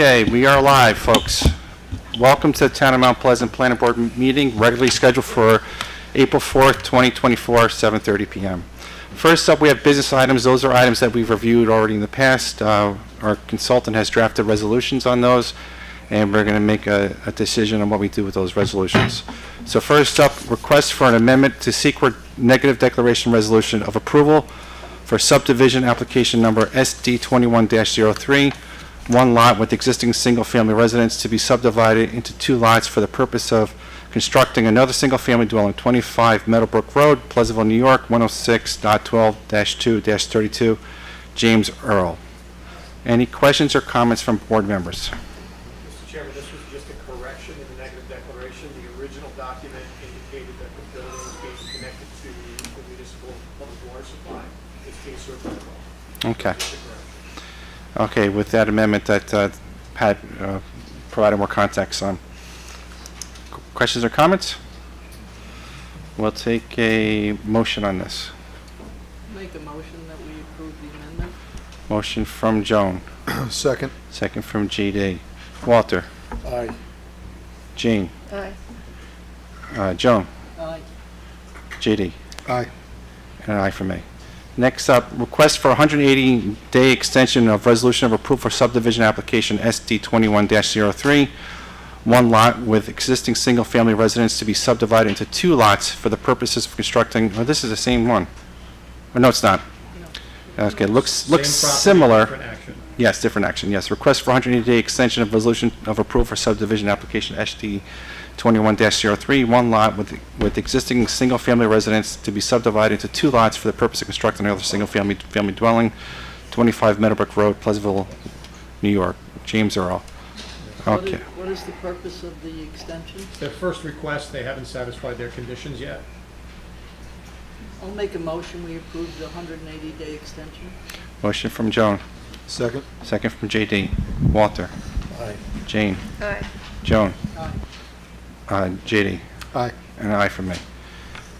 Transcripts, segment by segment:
Okay, we are live, folks. Welcome to the Town of Mount Pleasant Planning Board meeting, regularly scheduled for April 4th, 2024, 7:30 p.m. First up, we have business items. Those are items that we've reviewed already in the past. Our consultant has drafted resolutions on those, and we're going to make a decision on what we do with those resolutions. So first up, request for an amendment to secret negative declaration resolution of approval for subdivision application number SD21-03, one lot with existing single-family residence to be subdivided into two lots for the purpose of constructing another single-family dwelling, 25 Meadowbrook Road, Pleasantville, New York, 106.12-2-32, James Earl. Any questions or comments from board members? Mr. Chairman, this was just a correction in the negative declaration. The original document indicated that the building was being connected to the municipal public water supply. It's being served by the well. Okay. Okay, with that amendment that Pat provided more context on. Questions or comments? We'll take a motion on this. Make a motion that we approve the amendment. Motion from Joan. Second. Second from G.D. Walter. Aye. Jean. Aye. Joan. Aye. G.D. Aye. And an aye for me. Next up, request for 180-day extension of resolution of approval for subdivision application SD21-03, one lot with existing single-family residence to be subdivided into two lots for the purposes of constructing. Oh, this is the same one. Oh, no, it's not. Okay, looks similar. Different action. Yes, different action. Yes, request for 180-day extension of resolution of approval for subdivision application SD21-03, one lot with existing single-family residence to be subdivided into two lots for the purpose of constructing another single-family dwelling, 25 Meadowbrook Road, Pleasantville, New York. James Earl. Okay. What is the purpose of the extension? Their first request, they haven't satisfied their conditions yet. I'll make a motion we approve the 180-day extension. Motion from Joan. Second. Second from J.D. Walter. Aye. Jane. Aye. Joan. Aye. J.D. Aye. And an aye from me.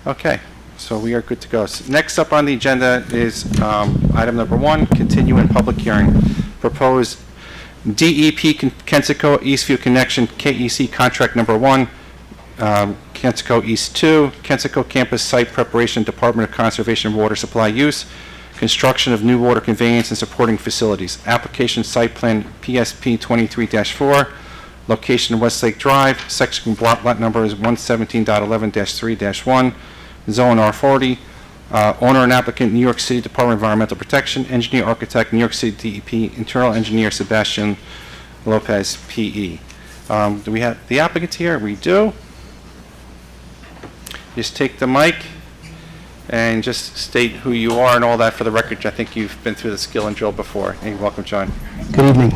Okay, so we are good to go. So next up on the agenda is item number 1, continue in public hearing. Proposed DEP Kensico Eastview Connection KEC contract number 1, Kensico East 2, Kensico Campus Site Preparation, Department of Conservation Water Supply Use, construction of new water conveyance and supporting facilities. Application site plan PSP 23-4, location Westlake Drive, section block lot number is 117.11-3-1, zone R40. Owner and applicant, New York City Department of Environmental Protection. Engineer architect, New York City DEP. Internal engineer, Sebastian Lopez, PE. Do we have the applicant here? We do. Just take the mic and just state who you are and all that for the record. I think you've been through the skill and drill before. Hey, welcome, John. Good evening.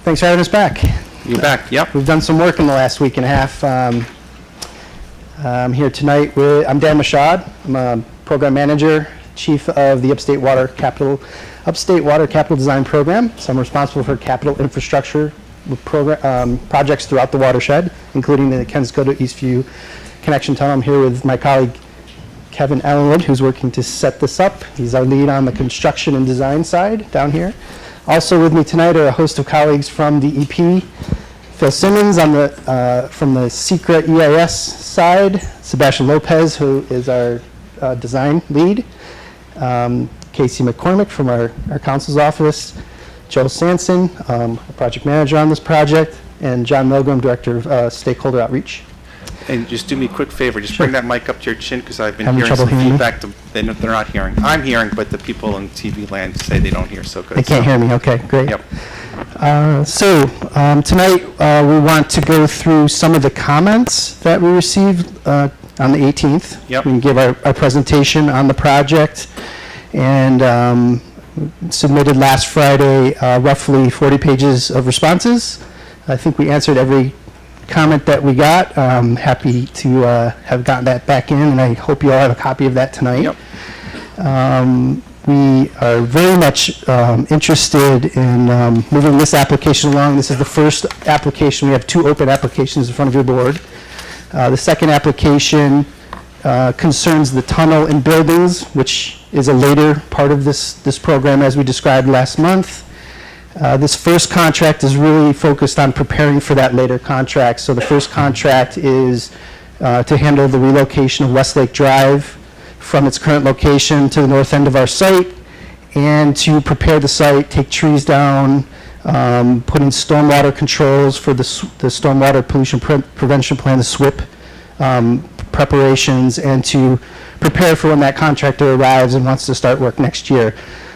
Thanks for having us back. You're back. Yep. We've done some work in the last week and a half. I'm here tonight I'm Dan Mashad. I'm a program manager, chief of the Upstate Water Capital Design Program. So I'm responsible for capital infrastructure projects throughout the watershed, including the Kensico to Eastview Connection Tunnel. I'm here with my colleague Kevin Ellenwood, who's working to set this up. He's our lead on the construction and design side down here. Also with me tonight are a host of colleagues from DEP. Phil Simmons on the from the Secret EIS side, Sebastian Lopez, who is our design lead, Casey McCormick from our counsel's office, Joe Sanson, a project manager on this project, and John Milgram, director of stakeholder outreach. And just do me a quick favor. Just bring that mic up to your chin because I've been Having hearing trouble some hearing me? feedback. They're not hearing. I'm hearing, but the people in TV land say they don't hear so good. They can't hear me. Okay, great. Yep. Tonight we want to go through some of the comments that we received on the 18th. Yep. We can give our presentation on the project, and submitted last Friday roughly 40 pages of responses. I think we answered every comment that we got. Happy to have gotten that back in, and I hope you all have a copy of that tonight. Yep. We are very much interested in moving this application along. This is the first application. We have 2 open applications in front of your board. The second application concerns the tunnel and buildings, which is a later part of this program as we described last month. This first contract is really focused on preparing for that later contract. So the first contract is to handle the relocation of Westlake Drive from its current location to the north end of our site, and to prepare the site, take trees down, put in stormwater controls for the Stormwater Pollution Prevention Plan, the SWIP preparations, and to prepare for when that contractor arrives and wants to start work next year.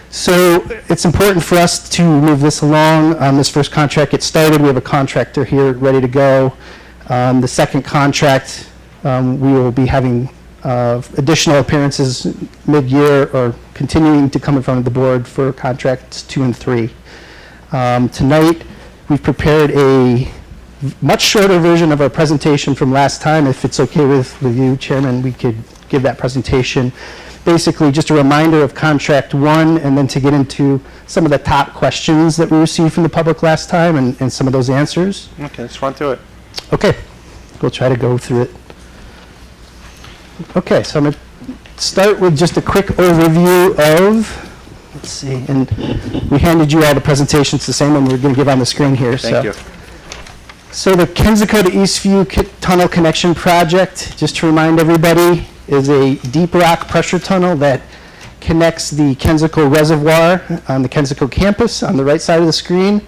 So it's important for us to move this along. This first contract gets started. We have a contractor here ready to go. The second contract, we will be having additional appearances mid-year or continuing to come in front of the board for contracts 2 and 3. Tonight, we've prepared a much shorter version of our presentation from last time. If it's okay with you, Chairman, we could give that presentation. Basically, just a reminder of contract 1, and then to get into some of the top questions that we received from the public last time and some of those answers. Okay, let's run through it. Okay, we'll try to go through it. Okay, so I'm going to start with just a quick overview of, let's see, and we handed you all the presentations, the same one we're going to give on the screen here. Thank you. So the Kensico to Eastview Tunnel Connection Project, just to remind everybody, is a deep rock pressure tunnel that connects the Kensico Reservoir on the Kensico campus on the right side of the screen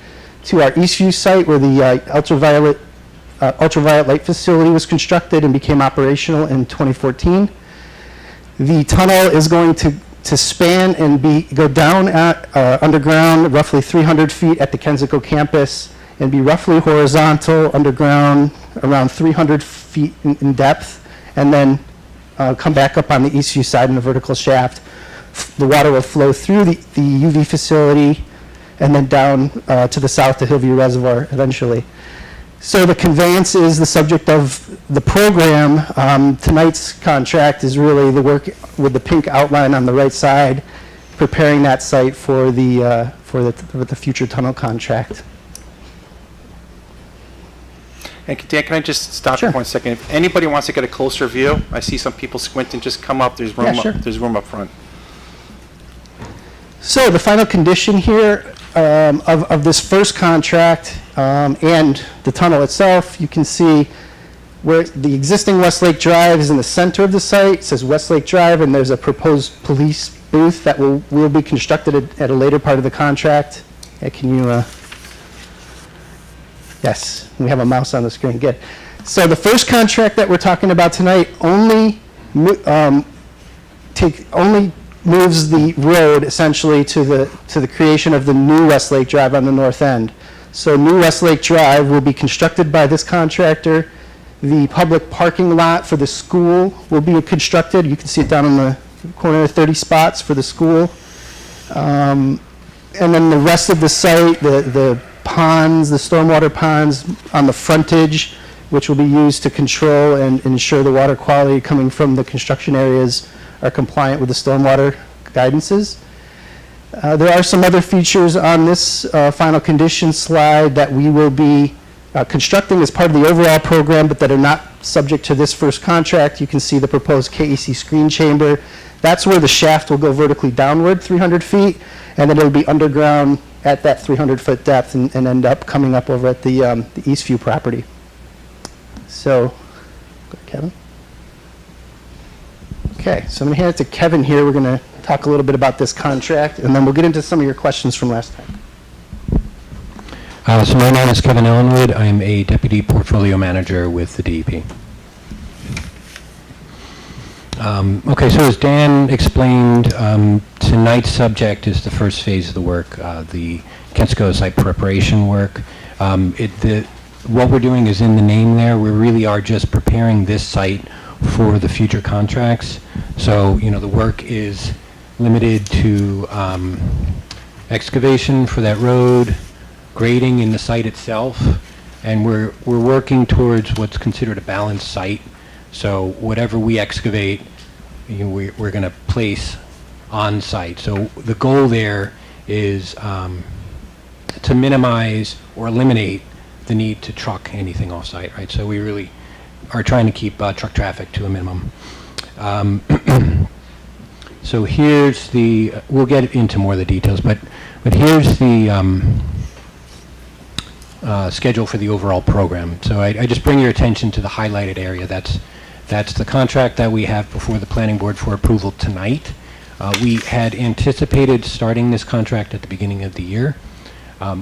to our Eastview site where the ultraviolet light facility was constructed and became operational in 2014. The tunnel is going to span and go down at underground roughly 300 feet at the Kensico campus and be roughly horizontal underground around 300 feet in depth, and then come back up on the Eastview side in the vertical shaft. The water will flow through the UV facility and then down to the south to Hillview Reservoir eventually. So the conveyance is the subject of the program. Tonight's contract is really the work with the pink outline on the right side, preparing that site for the future tunnel contract. And Dan, can I just stop you Sure. for 1 second? If anybody wants to get a closer view, I see some people squinting, just come up, there's room, Yeah, sure. there's room up front. So the final condition here of this first contract and the tunnel itself, you can see where the existing Westlake Drive is in the center of the site. It says Westlake Drive, and there's a proposed police booth that will be constructed at a later part of the contract. Can you... Yes, we have a mouse on the screen. Good. So the first contract that we're talking about tonight only moves the road essentially to the creation of the new Westlake Drive on the north end. So new Westlake Drive will be constructed by this contractor. The public parking lot for the school will be constructed. You can see it down in the corner, 30 spots for the school. And then the rest of the site, the ponds, the stormwater ponds on the frontage, which will be used to control and ensure the water quality coming from the construction areas are compliant with the stormwater guidances. There are some other features on this final condition slide that we will be constructing as part of the overall program, but that are not subject to this first contract. You can see the proposed KEC screen chamber. That's where the shaft will go vertically downward 300 feet, and then it'll be underground at that 300-foot depth and end up coming up over at the Eastview property. So, go ahead, Kevin. Okay, so I'm going to hand it to Kevin here. We're going to talk a little bit about this contract, and then we'll get into some of your questions from last time. So my name is Kevin Ellenwood. I'm a Deputy Portfolio Manager with the DEP. Okay, so as Dan explained, tonight's subject is the first phase of the work, the Kensico site preparation work. What we're doing is in the name there. We really are just preparing this site for the future contracts. So, you know, the work is limited to excavation for that road, grading in the site itself, and we're working towards what's considered a balanced site. So whatever we excavate, you know, we're going to place on site. So the goal there is to minimize or eliminate the need to truck anything off site, right? So we really are trying to keep truck traffic to a minimum. So here's the, we'll get into more of the details, but here's the schedule for the overall program. So I just bring your attention to the highlighted area. That's the contract that we have before the planning board for approval tonight. We had anticipated starting this contract at the beginning of the year.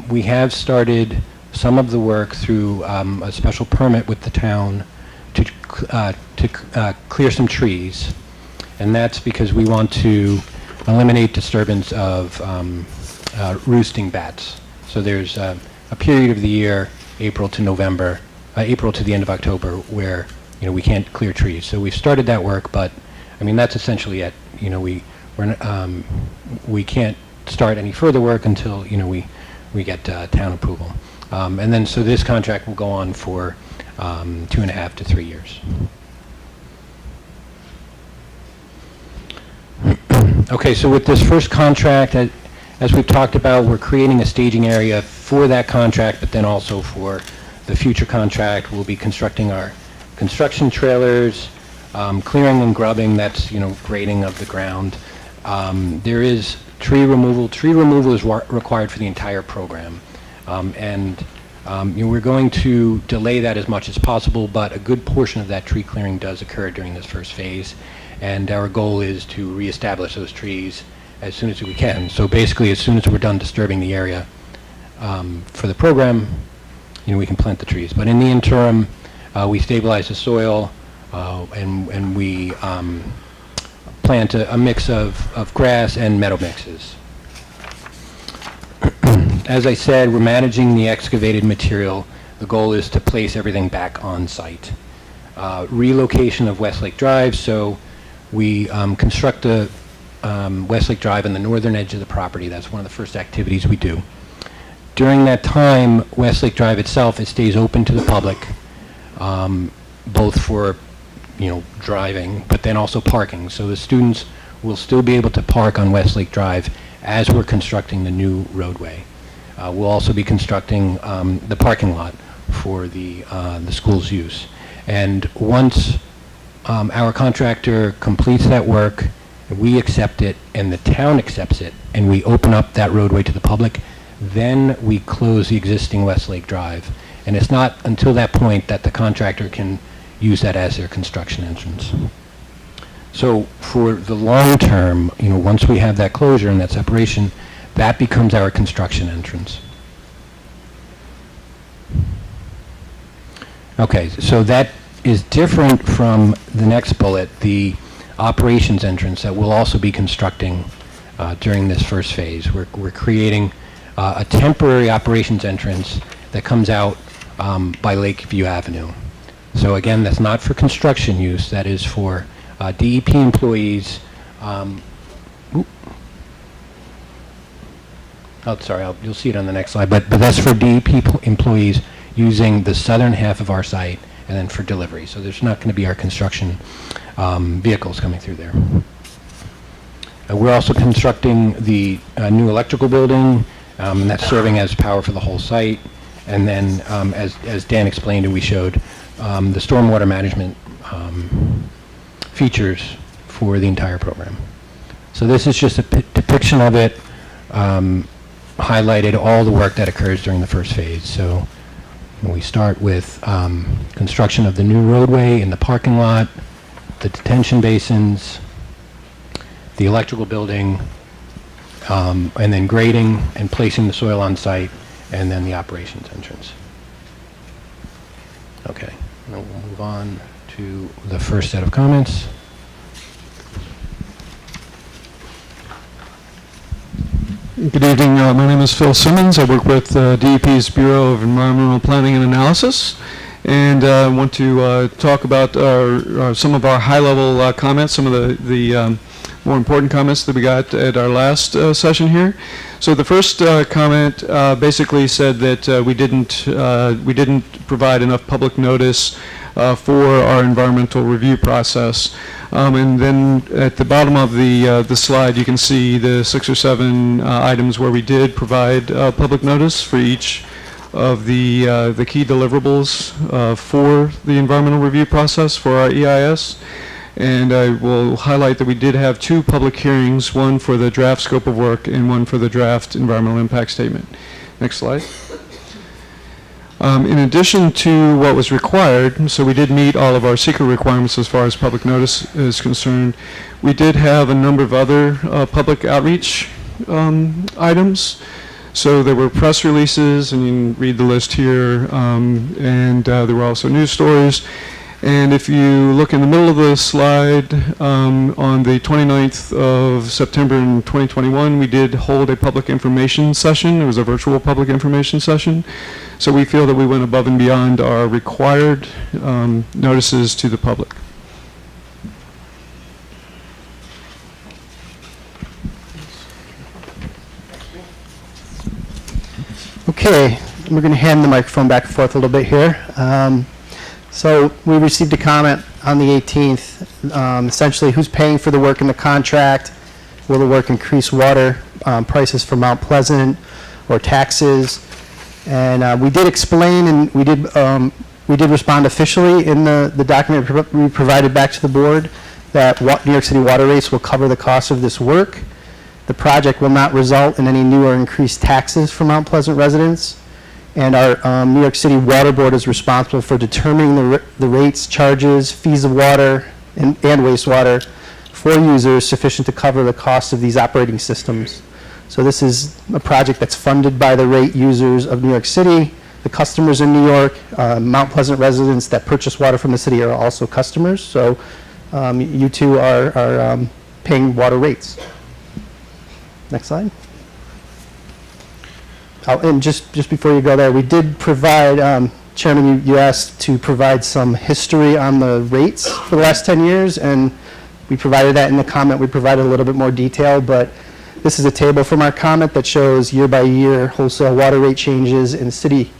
We have started some of the work through a special permit with the town to clear some trees. And that's because we want to eliminate disturbance of roosting bats. So there's a period of the year, April to November, April to the end of October, where we can't clear trees. So we've started that work, but I mean that's essentially it. We can't start any further work until we get town approval. And then so this contract will go on for 2.5 to 3 years. Okay, so with this first contract, as we've talked about, we're creating a staging area for that contract, but then also for the future contract, we'll be constructing our construction trailers, clearing and grubbing, that's, grading of the ground. There is tree removal. Tree removal is required for the entire program. We're going to delay that as much as possible, but a good portion of that tree clearing does occur during this first phase. And our goal is to reestablish those trees as soon as we can. So basically, as soon as we're done disturbing the area for the program, we can plant the trees. But in the interim, we stabilize the soil and we plant a mix of grass and meadow mixes. As I said, we're managing the excavated material. The goal is to place everything back on site. Relocation of Westlake Drive, so we construct the Westlake Drive on the northern edge of the property. That's one of the first activities we do. During that time, Westlake Drive itself, it stays open to the public, both for driving, but then also parking. So the students will still be able to park on Westlake Drive as we're constructing the new roadway. We'll also be constructing the parking lot for the school's use. And once our contractor completes that work, we accept it, and the town accepts it, and we open up that roadway to the public, then we close the existing Westlake Drive. And it's not until that point that the contractor can use that as their construction entrance. So for the long term, once we have that closure and that separation, that becomes our construction entrance. Okay, so that is different from the next bullet, the operations entrance that we'll also be constructing during this first phase. We're creating a temporary operations entrance that comes out by Lakeview Avenue. So again, that's not for construction use, that is for DEP employees. You'll see it on the next slide, but that's for DEP employees using the southern half of our site and then for delivery. So there's not going to be our construction vehicles coming through there. We're also constructing the new electrical building, and that's serving as power for the whole site. And then, as Dan explained and we showed, the stormwater management features for the entire program. So this is just a depiction of it, highlighted all the work that occurs during the first phase. So we start with construction of the new roadway in the parking lot, the detention basins, the electrical building, and then grading and placing the soil on site, and then the operations entrance. Okay, now we'll move on to the first set of comments. Good evening. My name is Phil Simmons. I work with DEP's Bureau of Environmental Planning and Analysis, and I want to talk about some of our high-level comments, some of the more important comments that we got at our last session here. So the first comment basically said that we didn't provide enough public notice for our environmental review process. And then at the bottom of the slide, you can see the 6 or 7 items where we did provide public notice for each of the key deliverables for the environmental review process for our EIS. And I will highlight that we did have 2 public hearings, one for the draft scope of work and one for the draft environmental impact statement. Next slide. In addition to what was required, so we did meet all of our secret requirements as far as public notice is concerned, we did have a number of other public outreach items. So there were press releases, and you can read the list here, and there were also news stories. And if you look in the middle of the slide, on the 29th of September in 2021, we did hold a public information session. It was a virtual public information session. So we feel that we went above and beyond our required notices to the public. Okay, we're going to hand the microphone back and forth a little bit here. So we received a comment on the 18th, essentially who's paying for the work in the contract? Will the work increase water prices for Mount Pleasant or taxes? And we did explain, and we did respond officially in the document we provided back to the board that New York City water rates will cover the cost of this work. The project will not result in any new or increased taxes for Mount Pleasant residents. And our New York City Water Board is responsible for determining the rates, charges, fees of water, and wastewater for users sufficient to cover the cost of these operating systems. So this is a project that's funded by the rate users of New York City, the customers in New York. Mount Pleasant residents that purchase water from the city are also customers. So you two are paying water rates. Next slide. Oh, and just before you go there, we did provide, Chairman, you asked to provide some history on the rates for the last 10 years, and we provided that in the comment. We provided a little bit more detail, but this is a table from our comment that shows year-by-year wholesale water rate changes and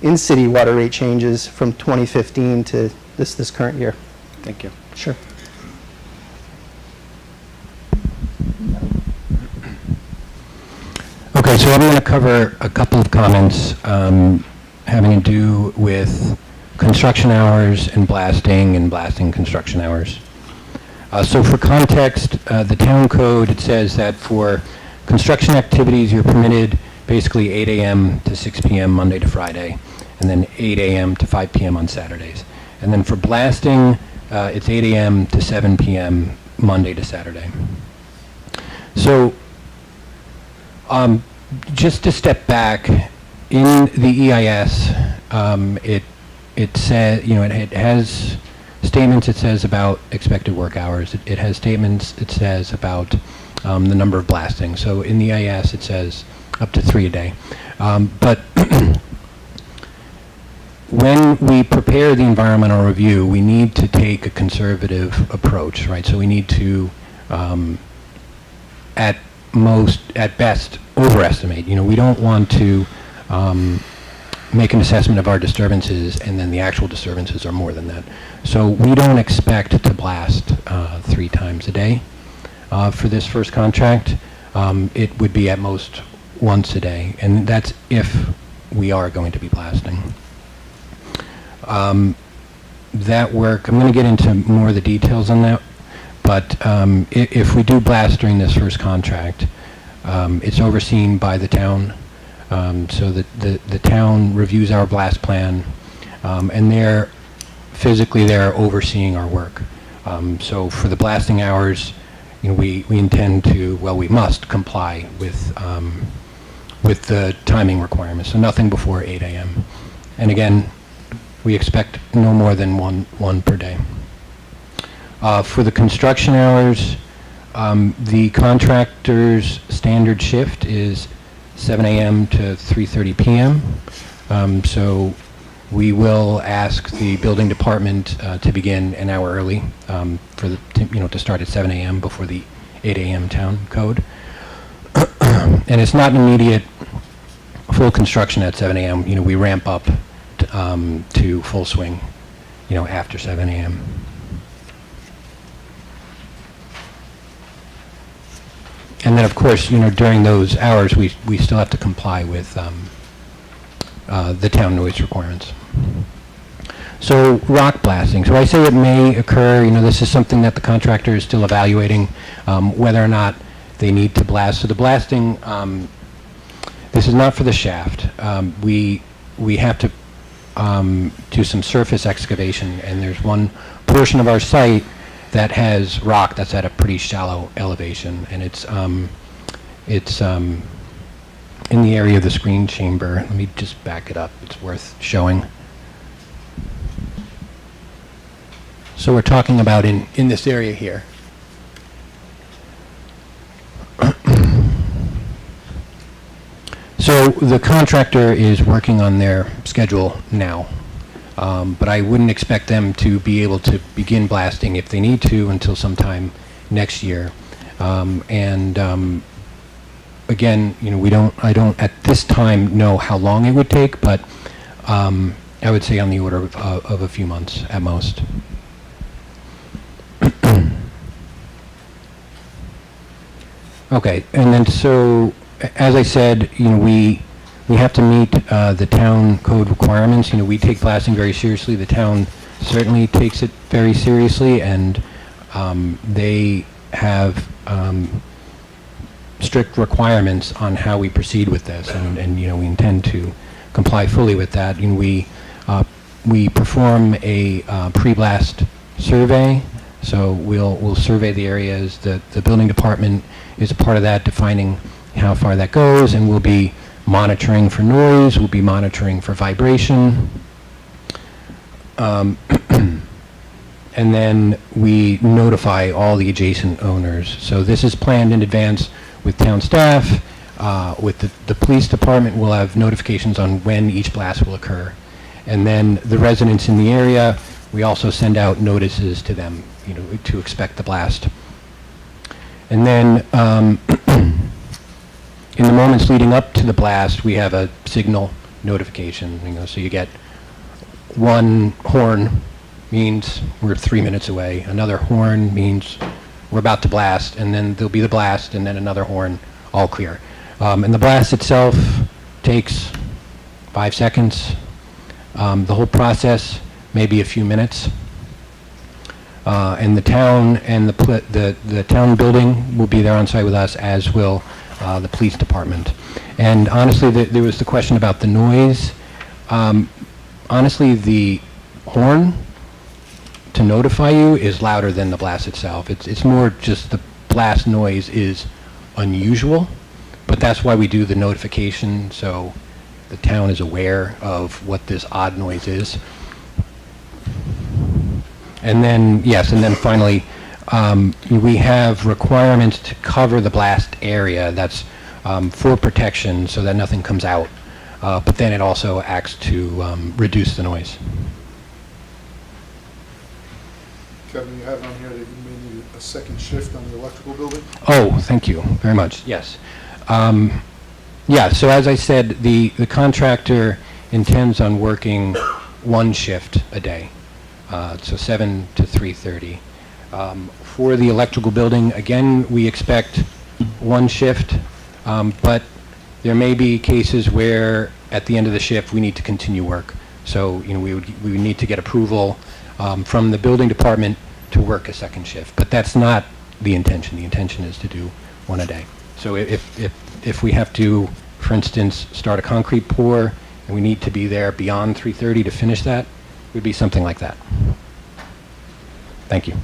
in-city water rate changes from 2015 to this current year. Thank you. Sure. Okay, so I'm going to cover a couple of comments having to do with construction hours and blasting construction hours. So for context, the town code, it says that for construction activities, you're permitted basically 8 a.m. to 6 p.m. Monday to Friday, and then 8 a.m. to 5 p.m. on Saturdays. And then for blasting, it's 8 a.m. to 7 p.m. Monday to Saturday. So just to step back, in the EIS, it says, it has statements it says about expected work hours. It has statements it says about the number of blastings. So in the EIS, it says up to 3 a day. But when we prepare the environmental review, we need to take a conservative approach, right? So we need to, at best, overestimate. We don't want to make an assessment of our disturbances and then the actual disturbances are more than that. So we don't expect to blast 3 times a day for this first contract. It would be at most once a day, and that's if we are going to be blasting. That work, I'm going to get into more of the details on that, but if we do blast during this first contract, it's overseen by the town, so that the town reviews our blast plan, and they're overseeing our work. So for the blasting hours, we intend to, we must comply with the timing requirements, so nothing before 8 a.m. And again, we expect no more than one per day. For the construction hours, the contractor's standard shift is 7 a.m. to 3:30 p.m. So we will ask the building department to begin an hour early to start at 7 a.m. before the 8 a.m. town code. And it's not an immediate full construction at 7 a.m. We ramp up to full swing, after 7 a.m. And then, of course, during those hours, we still have to comply with the town noise requirements. So rock blasting. So I say it may occur. This is something that the contractor is still evaluating, whether or not they need to blast. So the blasting, this is not for the shaft. We have to do some surface excavation, and there's one portion of our site that has rock that's at a pretty shallow elevation, and it's in the area of the screen chamber. Let me just back it up. It's worth showing. So we're talking about in this area here. So the contractor is working on their schedule now, but I wouldn't expect them to be able to begin blasting if they need to until sometime next year. Again, I don't at this time know how long it would take, but I would say on the order of a few months at most. Okay, and then so, as I said, we have to meet the town code requirements. We take blasting very seriously. The town certainly takes it very seriously, and they have strict requirements on how we proceed with this, and we intend to comply fully with that. We perform a pre-blast survey, so we'll survey the areas. The building department is a part of that, defining how far that goes, and we'll be monitoring for noise, we'll be monitoring for vibration. And then we notify all the adjacent owners. So this is planned in advance with town staff, with the police department. We'll have notifications on when each blast will occur. And then the residents in the area, we also send out notices to them, to expect the blast. And then in the moments leading up to the blast, we have a signal notification. So you get one horn means we're 3 minutes away. Another horn means we're about to blast, and then there'll be the blast, and then another horn, all clear. And the blast itself takes 5 seconds. The whole process may be a few minutes. And the town and the town building will be there on site with us, as will the police department. And honestly, there was the question about the noise. Honestly, the horn to notify you is louder than the blast itself. It's more just the blast noise is unusual, but that's why we do the notification, so the town is aware of what this odd noise is. And then, yes, and then finally, we have requirements to cover the blast area. That's for protection so that nothing comes out. But then it also acts to reduce the noise. Kevin, you have on here that you may need a second shift on the electrical building? Oh, thank you very much. Yes. Yeah, so as I said, the contractor intends on working one shift a day, so 7 to 3:30. For the electrical building, again, we expect one shift, but there may be cases where at the end of the shift we need to continue work. So, we would need to get approval from the building department to work a second shift, but that's not the intention. The intention is to do one a day. So if we have to, for instance, start a concrete pour and we need to be there beyond 3:30 to finish that, it would be something like that. Thank you.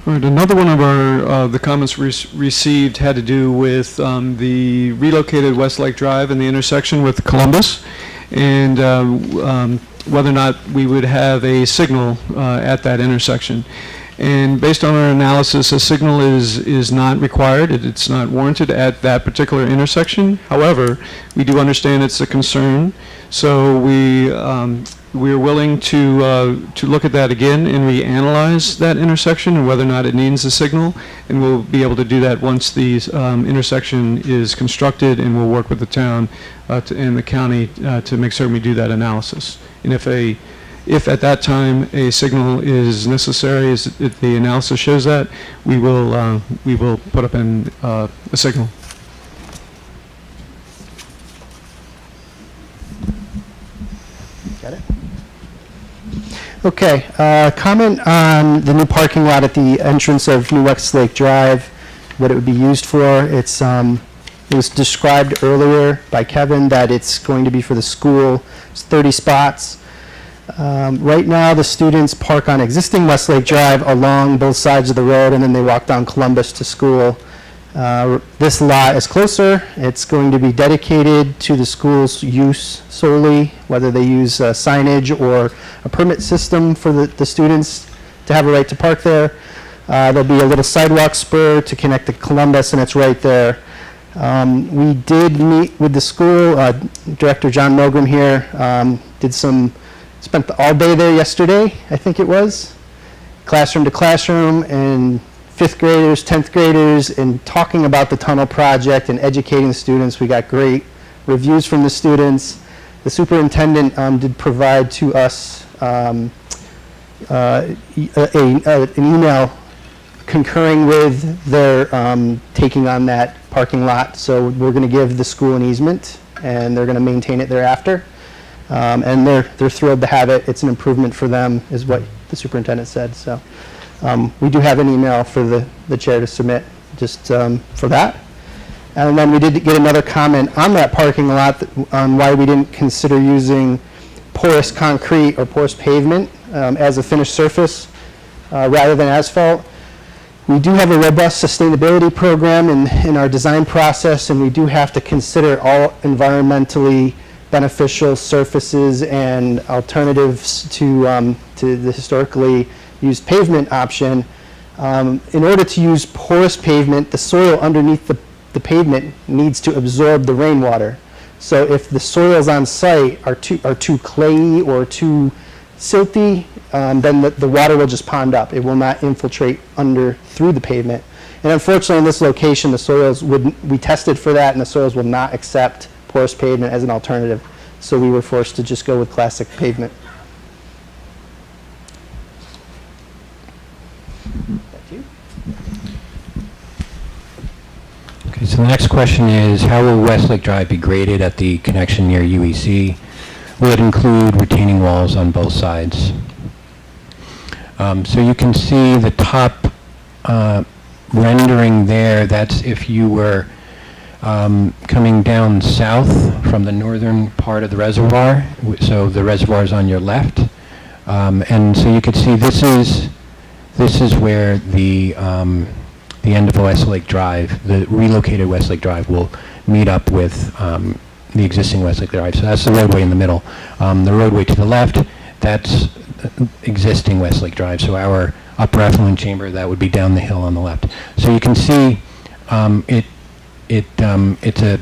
All right, another one of our, the comments received had to do with the relocated Westlake Drive and the intersection with Columbus, and whether or not we would have a signal at that intersection. And based on our analysis, a signal is not required. It's not warranted at that particular intersection. However, we do understand it's a concern, so we're willing to look at that again and reanalyze that intersection and whether or not it needs a signal. And we'll be able to do that once the intersection is constructed, and we'll work with the town and the county to make certain we do that analysis. And if If at that time a signal is necessary, as the analysis shows that, we will put up a signal. Got it? Okay, comment on the new parking lot at the entrance of New Westlake Drive, what it would be used for. It was described earlier by Kevin that it's going to be for the school. It's 30 spots. Right now, the students park on existing Westlake Drive along both sides of the road, and then they walk down Columbus to school. This lot is closer. It's going to be dedicated to the school's use solely, whether they use signage or a permit system for the students to have a right to park there. There'll be a little sidewalk spur to connect to Columbus, and it's right there. We did meet with the school. Director John Milgram here spent all day there yesterday, I think it was, classroom to classroom, and 5th graders, 10th graders, and talking about the tunnel project and educating the students. We got great reviews from the students. The superintendent did provide to us an email concurring with their taking on that parking lot. So we're going to give the school an easement, and they're going to maintain it thereafter. And they're thrilled to have it. It's an improvement for them, is what the superintendent said. So we do have an email for the chair to submit just for that. And then we did get another comment on that parking lot on why we didn't consider using porous concrete or porous pavement as a finished surface rather than asphalt. We do have a robust sustainability program in our design process, and we do have to consider all environmentally beneficial surfaces and alternatives to the historically used pavement option. In order to use porous pavement, the soil underneath the pavement needs to absorb the rainwater. So if the soils on site are too clayey or too silty, then the water will just pond up. It will not infiltrate through the pavement. And unfortunately, in this location, the soils we tested for that, and the soils will not accept porous pavement as an alternative. So we were forced to just go with classic pavement. Back to you. Okay, so the next question is, how will Westlake Drive be graded at the connection near UEC? Will it include retaining walls on both sides? So you can see the top rendering there. That's if you were coming down south from the northern part of the reservoir. So the reservoir is on your left. And so you can see this is where the end of Westlake Drive, the relocated Westlake Drive, will meet up with the existing Westlake Drive. So that's the roadway in the middle. The roadway to the left, that's existing Westlake Drive. So our upper effluent chamber, that would be down the hill on the left. So you can see it's a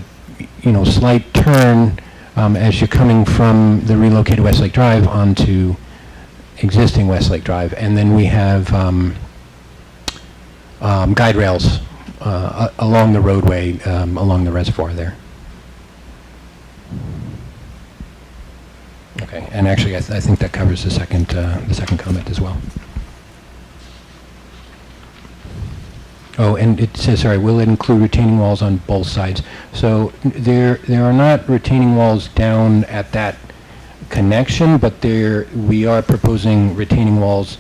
slight turn as you're coming from the relocated Westlake Drive onto existing Westlake Drive, and then we have guide rails along the roadway, along the reservoir there. Okay, and actually, I think that covers the second comment as well. Oh, and it says, sorry, will it include retaining walls on both sides? So there are not retaining walls down at that connection, but we are proposing retaining walls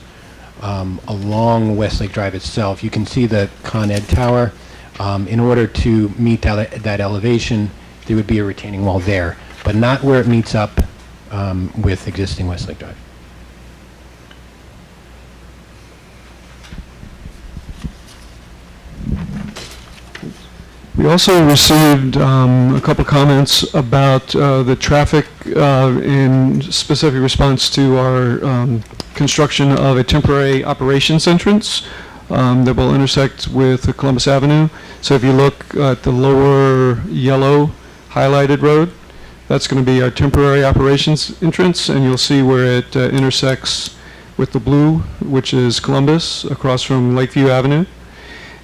along Westlake Drive itself. You can see the Con Ed Tower. In order to meet that elevation, there would be a retaining wall there, but not where it meets up with existing Westlake Drive. We also received a couple comments about the traffic in specific response to our construction of a temporary operations entrance that will intersect with Columbus Avenue. So if you look at the lower yellow highlighted road, that's going to be our temporary operations entrance, and you'll see where it intersects with the blue, which is Columbus, across from Lakeview Avenue.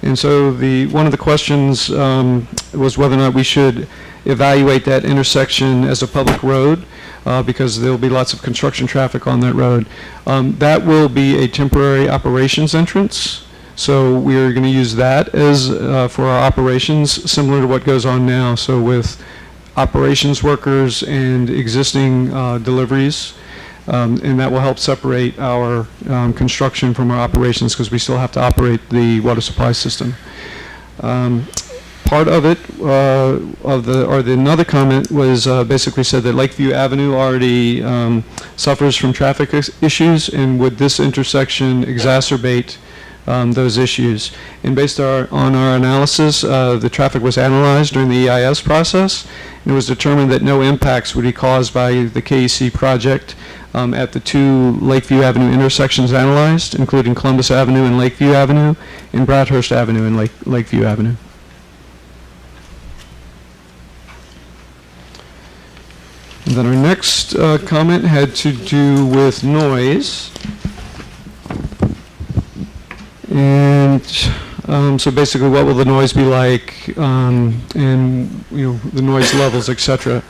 And so one of the questions was whether or not we should evaluate that intersection as a public road. because there'll be lots of construction traffic on that road. That will be a temporary operations entrance, so we're going to use that as for our operations, similar to what goes on now. So with operations workers and existing deliveries, and that will help separate our construction from our operations, because we still have to operate the water supply system. Part of it, another comment was basically said that Lakeview Avenue already suffers from traffic issues, and would this intersection exacerbate those issues? And based on our analysis, the traffic was analyzed during the EIS process, and it was determined that no impacts would be caused by the KEC project at the two Lakeview Avenue intersections analyzed, including Columbus Avenue and Lakeview Avenue, and Bradhurst Avenue and Lakeview Avenue. And then our next comment had to do with noise. And so basically, what will the noise be like, and the noise levels, etc.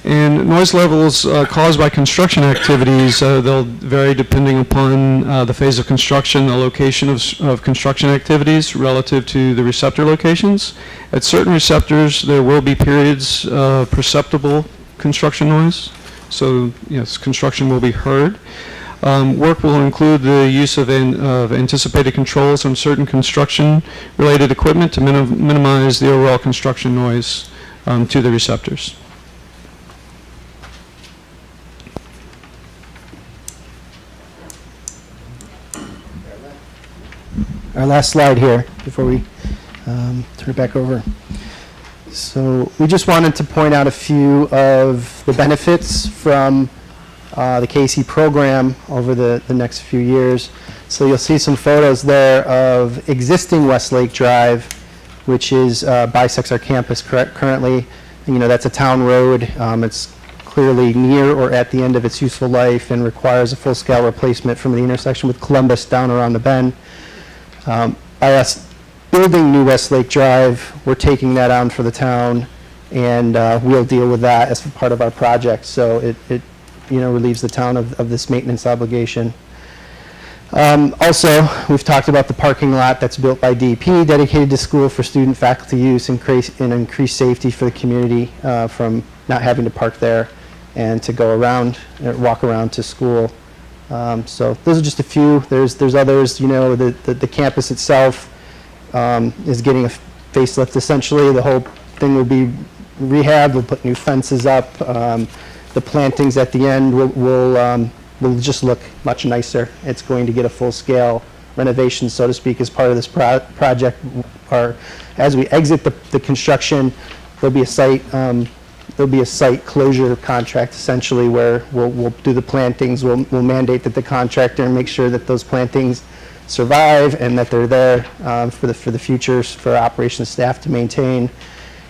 And noise levels caused by construction activities, they'll vary depending upon the phase of construction, the location of construction activities relative to the receptor locations. At certain receptors, there will be periods of perceptible construction noise. So yes, construction will be heard. Work will include the use of anticipated controls on certain construction-related equipment to minimize the overall construction noise to the receptors. Our last slide here before we turn it back over. So we just wanted to point out a few of the benefits from the KC program over the next few years. So you'll see some photos there of existing Westlake Drive, which bisects our campus currently. That's a town road. It's clearly near or at the end of its useful life and requires a full-scale replacement from the intersection with Columbus down around the bend. By us building new Westlake Drive, we're taking that on for the town, and we'll deal with that as part of our project. So it relieves the town of this maintenance obligation. Also, we've talked about the parking lot that's built by DEP, dedicated to school for student faculty use, and increased safety for the community from not having to park there and to go around, walk around to school. So those are just a few. There's others. The campus itself is getting a facelift. Essentially, the whole thing will be rehabbed. We'll put new fences up. The plantings at the end will just look much nicer. It's going to get a full-scale renovation, so to speak, as part of this project. Or as we exit the construction, there'll be a site. There'll be a site closure contract, essentially, where we'll do the plantings. We'll mandate that the contractor make sure that those plantings survive and that they're there for the future for operations staff to maintain.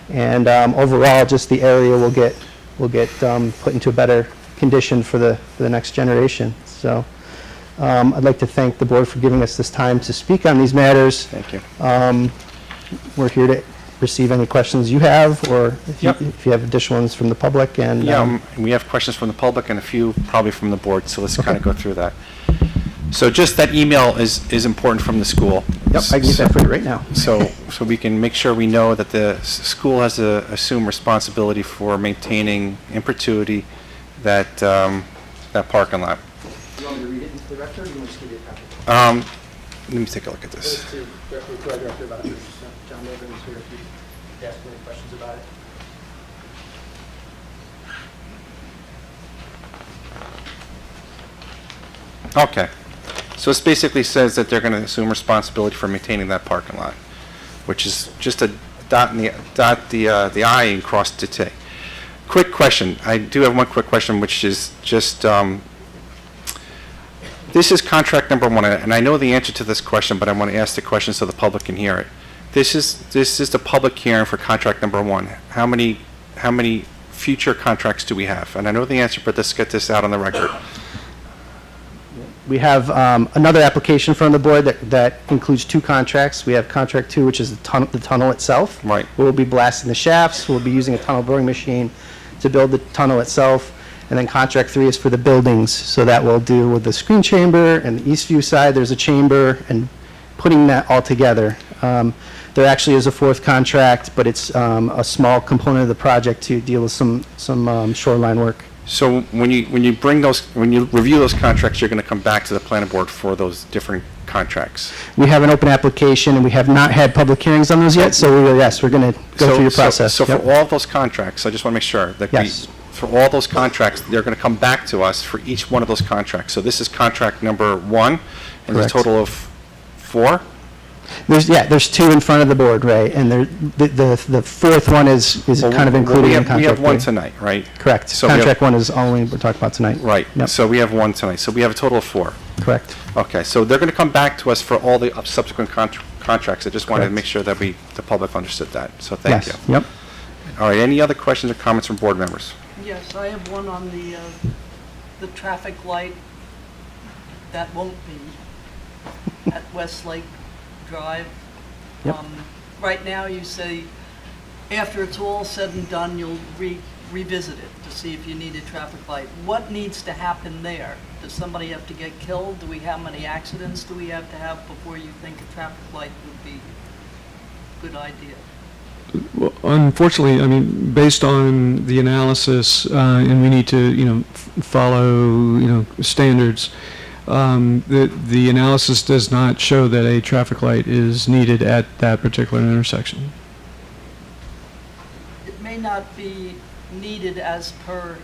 And overall, just the area will get put into a better condition for the next generation. So I'd like to thank the board for giving us this time to speak on these matters. Thank you. We're here to receive any questions you have, or if Yep. you have additional ones from the public. And We have questions from the public and a few probably from the board, so let's kind of go through that. So just that email is important from the school. Yep, I can get that for you right now. So we can make sure we know that the school has to assume responsibility for maintaining in perpetuity that parking lot. You want me to read it into the record, or you want to just give you a copy? Let me take a look at this. Director about this. John Logan is here if you ask any questions about it. Okay. So it basically says that they're going to assume responsibility for maintaining that parking lot, which is just a dot the I and cross the T. Quick question. I do have one quick question, which is just, this is contract number 1, and I know the answer to this question, but I want to ask the question so the public can hear it. This is the public hearing for contract number 1. How many future contracts do we have? And I know the answer, but let's get this out on the record. We have another application from the board that includes 2 contracts. We have contract 2, which is the tunnel itself. Right. We'll be blasting the shafts. We'll be using a tunnel boring machine to build the tunnel itself. And then contract 3 is for the buildings, so that will do with the screen chamber and the Eastview side, there's a chamber, and putting that all together. There actually is a 4th contract, but it's a small component of the project to deal with some shoreline work. So when you review those contracts, you're going to come back to the planning board for those different contracts. We have an open application, and we have not had public hearings on those yet, so we're going to go through your process. So for Yep. all those contracts, I just want to make sure that Yes. for all those contracts, they're going to come back to us for each one of those contracts. So this is contract number 1, and there's a Correct. total of 4? There's 2 in front of the board, right, and the 4th one is kind of included in contract. We have 1 3. tonight, right? Correct. So we have- Contract 1 is only we're talking about tonight. Right. Yep. So we have 1 tonight. So we have a total of 4. Correct. Okay, so they're going to come back to us for all the subsequent contracts. I just wanted to Correct. make sure that the public understood that. So thank you. Yes. Yep. All right, any other questions or comments from board members? Yes, I have one on the traffic light that won't be at Westlake Drive. Yep. Right now, you say, after it's all said and done, you'll revisit it to see if you need a traffic light. What needs to happen there? Does somebody have to get killed? How many accidents do we have to have before you think a traffic light would be a good idea? Well, unfortunately, I mean, based on the analysis, and we need to, follow, standards, the analysis does not show that a traffic light is needed at that particular intersection. It may not be needed as per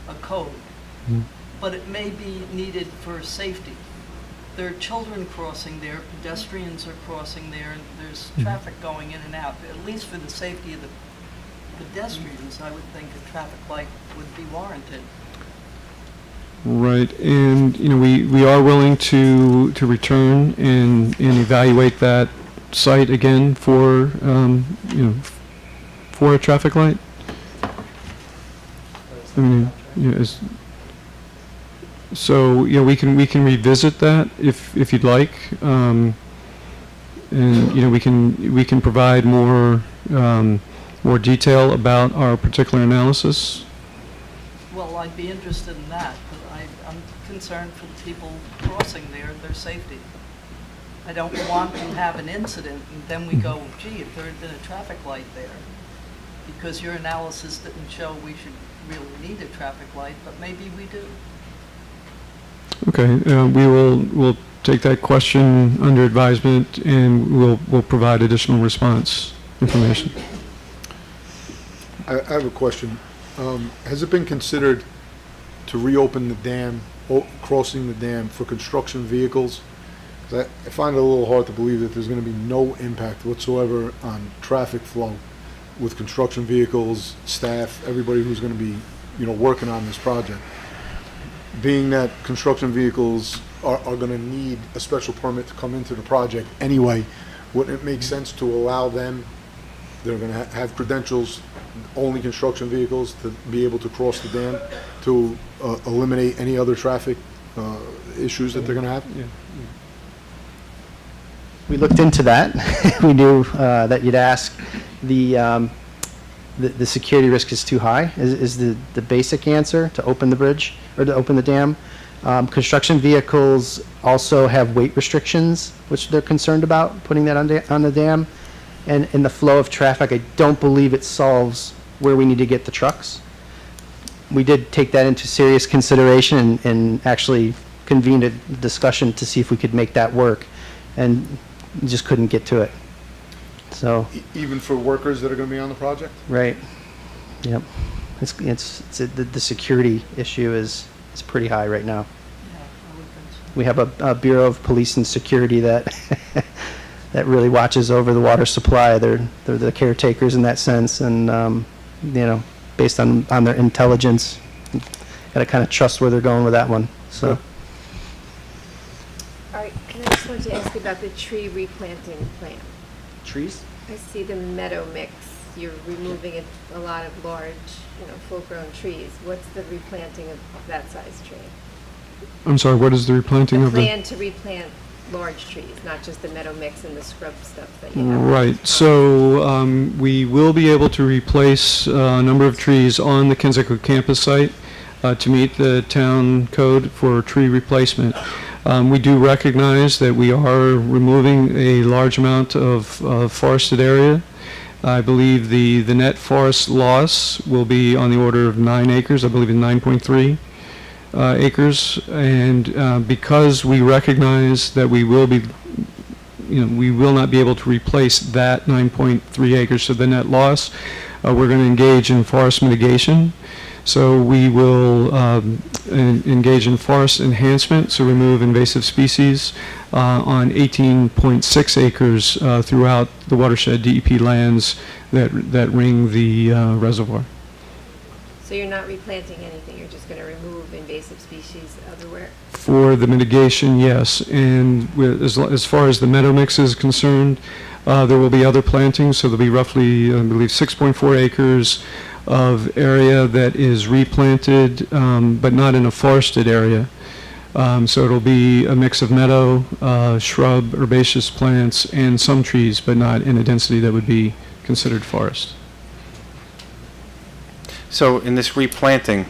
a code, but it may be needed for safety. There are children crossing there, pedestrians are crossing there, and there's traffic going in and out. At least for the safety of the pedestrians, I would think a traffic light would be warranted. Right, and, we are willing to return and evaluate that site again for, for a traffic light. I mean, so, we can revisit that if you'd like. And, we can provide more detail about our particular analysis. Well, I'd be interested in that, but I'm concerned for the people crossing there, their safety. I don't want to have an incident, and then we go, gee, if there had been a traffic light there, because your analysis didn't show we should really need a traffic light, but maybe we do. Okay, we'll take that question under advisement, and we'll provide additional response information. I have a question. Has it been considered to reopen the dam, crossing the dam for construction vehicles? 'Cause I find it a little hard to believe that there's going to be no impact whatsoever on traffic flow with construction vehicles, staff, everybody who's going to be, working on this project. Being that construction vehicles are going to need a special permit to come into the project anyway, wouldn't it make sense to allow them, they're going to have credentials, only construction vehicles, to be able to cross the dam to eliminate any other traffic issues that they're going to have? Yeah. We looked into that. We knew that you'd ask. The security risk is too high, is the basic answer to open the bridge, or to open the dam. Construction vehicles also have weight restrictions, which they're concerned about, putting that on the dam. And in the flow of traffic, I don't believe it solves where we need to get the trucks. We did take that into serious consideration and actually convened a discussion to see if we could make that work, and just couldn't get to it. So, Even for workers that are going to be on the project? right, yep. The security issue is pretty high right now. Yeah, I would think so. We have a Bureau of Police and Security that that really watches over the water supply. They're the caretakers in that sense, and based on their intelligence, got to kind of trust where they're going with that one. So, All right, and I just wanted to ask you about the tree replanting plan. trees. I see the meadow mix. You're removing a lot of large, full-grown trees. What's the replanting of that size tree? I'm sorry, what is the replanting The of the? plan to replant large trees, not just the meadow mix and the scrub stuff that you have? Right, so we will be able to replace a number of trees on the Kensico campus site to meet the town code for tree replacement. We do recognize that we are removing a large amount of forested area. I believe the net forest loss will be on the order of 9 acres, I believe it's 9.3 acres, and because we recognize that we will be, we will not be able to replace that 9.3 acres, so the net loss, we're going to engage in forest mitigation. So we will engage in forest enhancement, so remove invasive species on 18.6 acres throughout the watershed DEP lands that ring the reservoir. So you're not replanting anything, you're just going to remove invasive species everywhere? For the mitigation, yes. And as far as the meadow mix is concerned, there will be other plantings, so there'll be roughly, I believe, 6.4 acres of area that is replanted, but not in a forested area. So it'll be a mix of meadow, shrub, herbaceous plants, and some trees, but not in a density that would be considered forest. So in this replanting,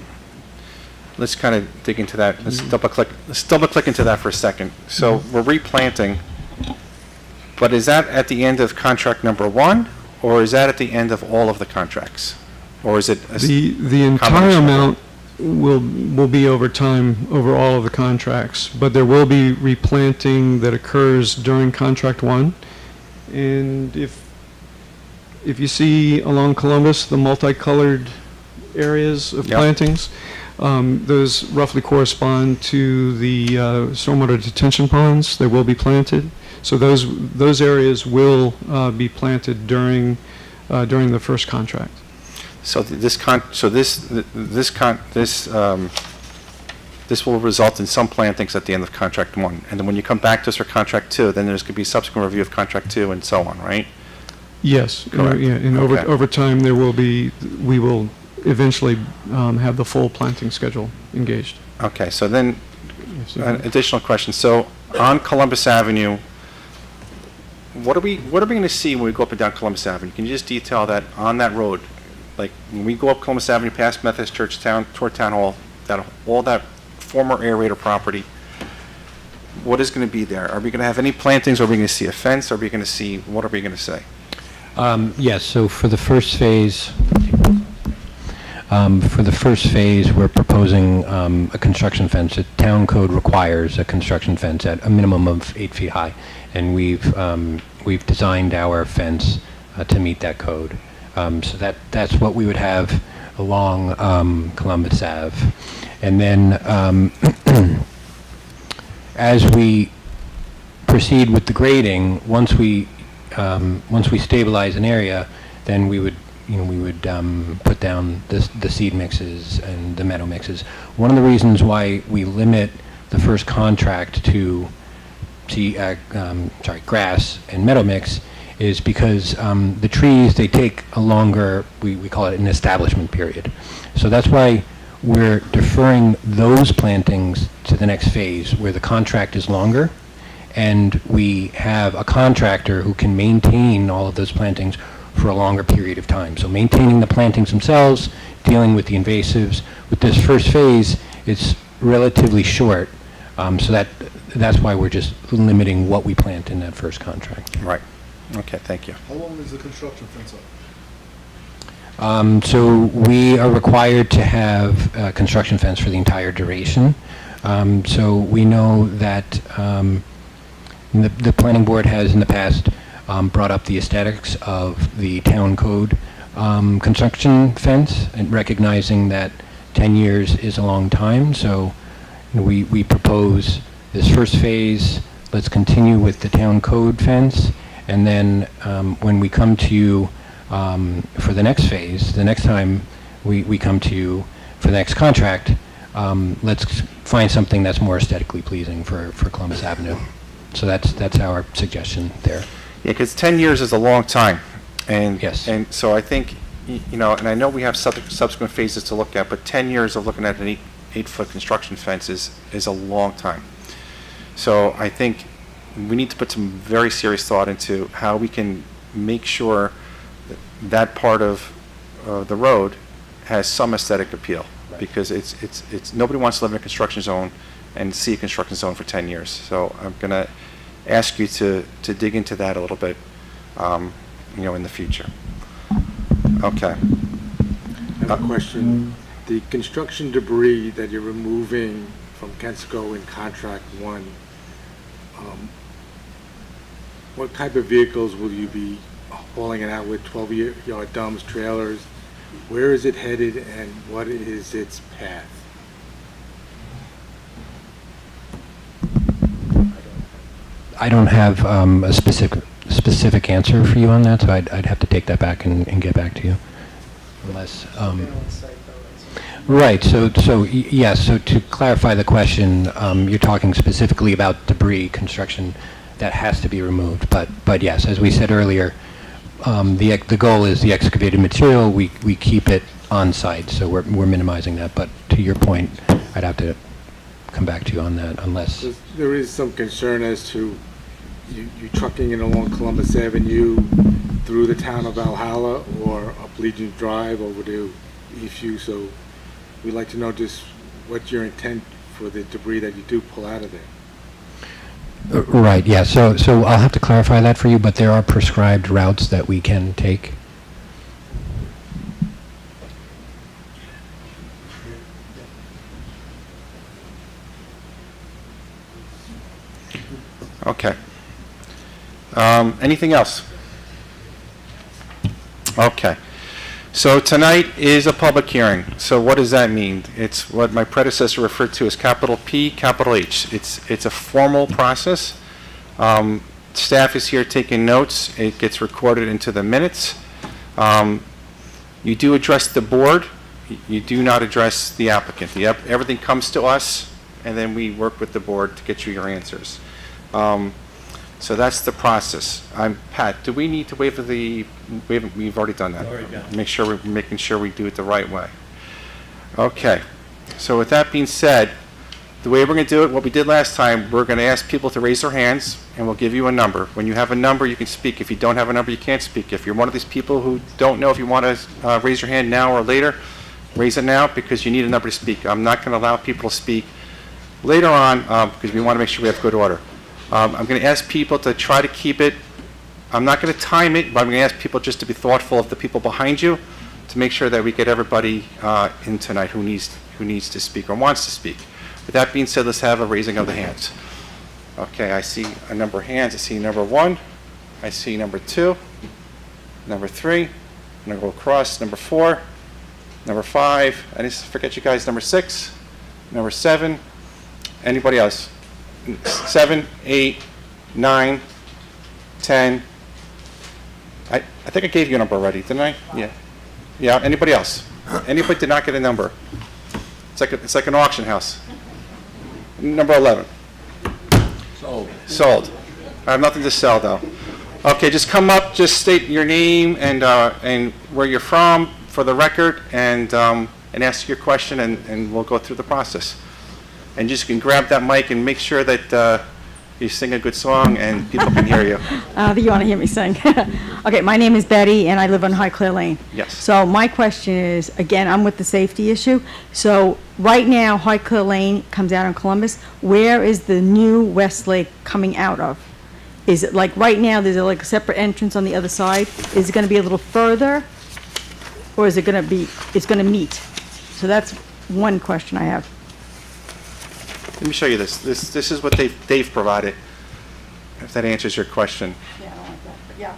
let's kind of dig into that. Let's double click into that for a second. So we're replanting, but is that at the end of contract number 1, or is that at the end of all of the contracts? Or is it The entire combination of amount will be over time, over all of the contracts, but there will be replanting that occurs during contract 1. And if you see along Columbus, the multicolored areas of Yep. plantings, those roughly correspond to the stormwater detention ponds that will be planted. So those areas will be planted during the first contract. So this will result in some plantings at the end of contract 1, and then when you come back to us for contract 2, then there's going to be subsequent review of contract 2 and so on, right? Yes. Correct. Yeah, and Okay. over time, we will eventually have the full planting schedule engaged. Okay, so then, Yes, an additional question. So on Columbus Avenue, what are we going to see when we go up and down Columbus Avenue? Can you just detail that on that road? Like, when we go up Columbus Avenue past Methodist Church toward Town Hall, all that former aerator property, what is going to be there? Are we going to have any plantings? Are we going to see a fence? Are we going to see, what are we going to say? Yes, so for the first phase, we're proposing a construction fence. The town code requires a construction fence at a minimum of 8 feet high, and we've designed our fence to meet that code. So that's what we would have along Columbus Ave. And then as we proceed with the grading, once we stabilize an area, then we would put down the seed mixes and the meadow mixes. One of the reasons why we limit the first contract to grass and meadow mix is because the trees, they take a longer, we call it an establishment period. So that's why we're deferring those plantings to the next phase where the contract is longer, and we have a contractor who can maintain all of those plantings for a longer period of time. So maintaining the plantings themselves, dealing with the invasives. With this first phase, it's relatively short, so that's why we're just limiting what we plant in that first contract. Right. Okay, thank you. How long is the construction fence up? So we are required to have a construction fence for the entire duration. So we know that the planning board has in the past brought up the aesthetics of the town code construction fence, and recognizing that 10 years is a long time. So we propose this first phase, let's continue with the town code fence, and then when we come to you for the next phase, the next time we come to you for the next contract, let's find something that's more aesthetically pleasing for Columbus Avenue. So that's our suggestion there. Yeah, because 10 years is a long time. And, Yes. and so I think, and I know we have subsequent phases to look at, but 10 years of looking at an 8-foot construction fence is a long time. So I think we need to put some very serious thought into how we can make sure that that part of the road has some aesthetic appeal. Because it's nobody wants to live in a construction zone and see a construction zone for 10 years. So I'm going to ask you to dig into that a little bit, in the future. Okay. I have a question. The construction debris that you're removing from Kensco in contract 1, what type of vehicles will you be hauling it out with? 12-yard dumps, trailers? Where is it headed and what is its path? I don't have a specific answer for you on that, so I'd have to take that back and get back to you. Unless, right, so yes, so to clarify the question, you're talking specifically about debris construction that has to be removed, but yes, as we said earlier, the goal is the excavated material, we keep it on site, so we're minimizing that, but to your point, I'd have to come back to you on that unless... There is some concern as to you trucking it along Columbus Avenue through the town of Valhalla or up Legion Drive over to Eastview, so we'd like to know just what your intent for the debris that you do pull out of there. Right, yeah, so I'll have to clarify that for you, but there are prescribed routes that we can take. Okay. Anything else? Okay. So tonight is a public hearing. So what does that mean? It's what my predecessor referred to as capital P, capital H. It's a formal process. Staff is here taking notes. It gets recorded into the minutes. You do address the board. You do not address the applicant. Everything comes to us, and then we work with the board to get you your answers. So that's the process. Pat, do we need to waive we've already done that. We're making sure we do it the right way. Okay. So with that being said, the way we're going to do it, what we did last time, we're going to ask people to raise their hands, and we'll give you a number. When you have a number, you can speak. If you don't have a number, you can't speak. If you're one of these people who don't know if you want to raise your hand now or later, raise it now because you need a number to speak. I'm not going to allow people to speak later on because we want to make sure we have good order. I'm going to ask people to try to keep it. I'm not going to time it, but I'm going to ask people just to be thoughtful of the people behind you to make sure that we get everybody in tonight who needs to speak or wants to speak. With that being said, let's have a raising of the hands. Okay, I see a number of hands. I see number 1. I see number 2. Number 3. I'm going to go across. Number 4. Number 5. I just forget you guys. Number 6. Number 7. Anybody else? 7, 8, 9, 10. I think I gave you a number already, didn't I? Yeah. Yeah. Anybody else? Anybody did not get a number? It's like an auction house. Number 11. Sold. I have nothing to sell though. Okay, just come up. Just state your name and where you're from for the record, and ask your question, and we'll go through the process. And just can grab that mic and make sure that you sing a good song and people can hear you. You want to hear me sing? Okay, my name is Betty, and I live on High Clear Lane. Yes. So my question is, again, I'm with the safety issue. So right now, High Clear Lane comes out in Columbus. Where is the new Westlake coming out of? Is it like right now, there's like a separate entrance on the other side? Is it going to be a little further? Or is it going to be, it's going to meet? So that's one question I have. Let me show you this. This is what they've provided. If that answers your question, Yeah, I don't like that, but yeah,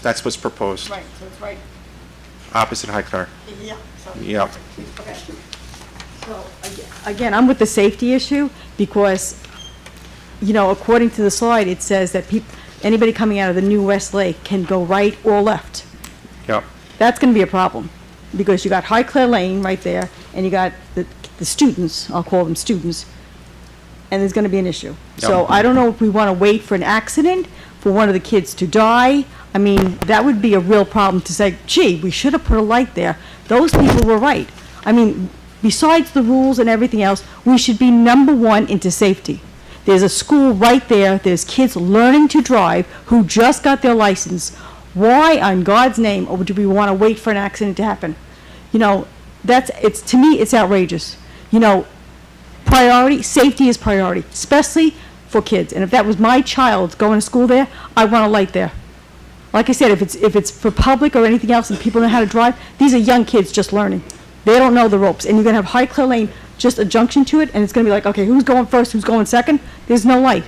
that's what's proposed. right, so it's right, Opposite High Clear. yeah. So Yeah. Okay. So, again, I'm with the safety issue because, according to the slide, it says that anybody coming out of the new Westlake can go right or left. Yep. That's going to be a problem because you got High Clear Lane right there and you got the students, I'll call them students, and there's going to be an issue. So I don't know if we want to wait for an accident, for one of the kids to die. I mean, that would be a real problem to say, gee, we should have put a light there. Those people were right. I mean, besides the rules and everything else, we should be number one into safety. There's a school right there, there's kids learning to drive who just got their license. Why on God's name would we want to wait for an accident to happen? You know, to me, it's outrageous. You know, priority, safety is priority, especially for kids. And if that was my child going to school there, I want a light there. Like I said, if it's for public or anything else and people know how to drive, these are young kids just learning. They don't know the ropes. And you're going to have Highclere Lane, just a junction to it, and it's going to be like, okay, who's going first, who's going second? There's no light.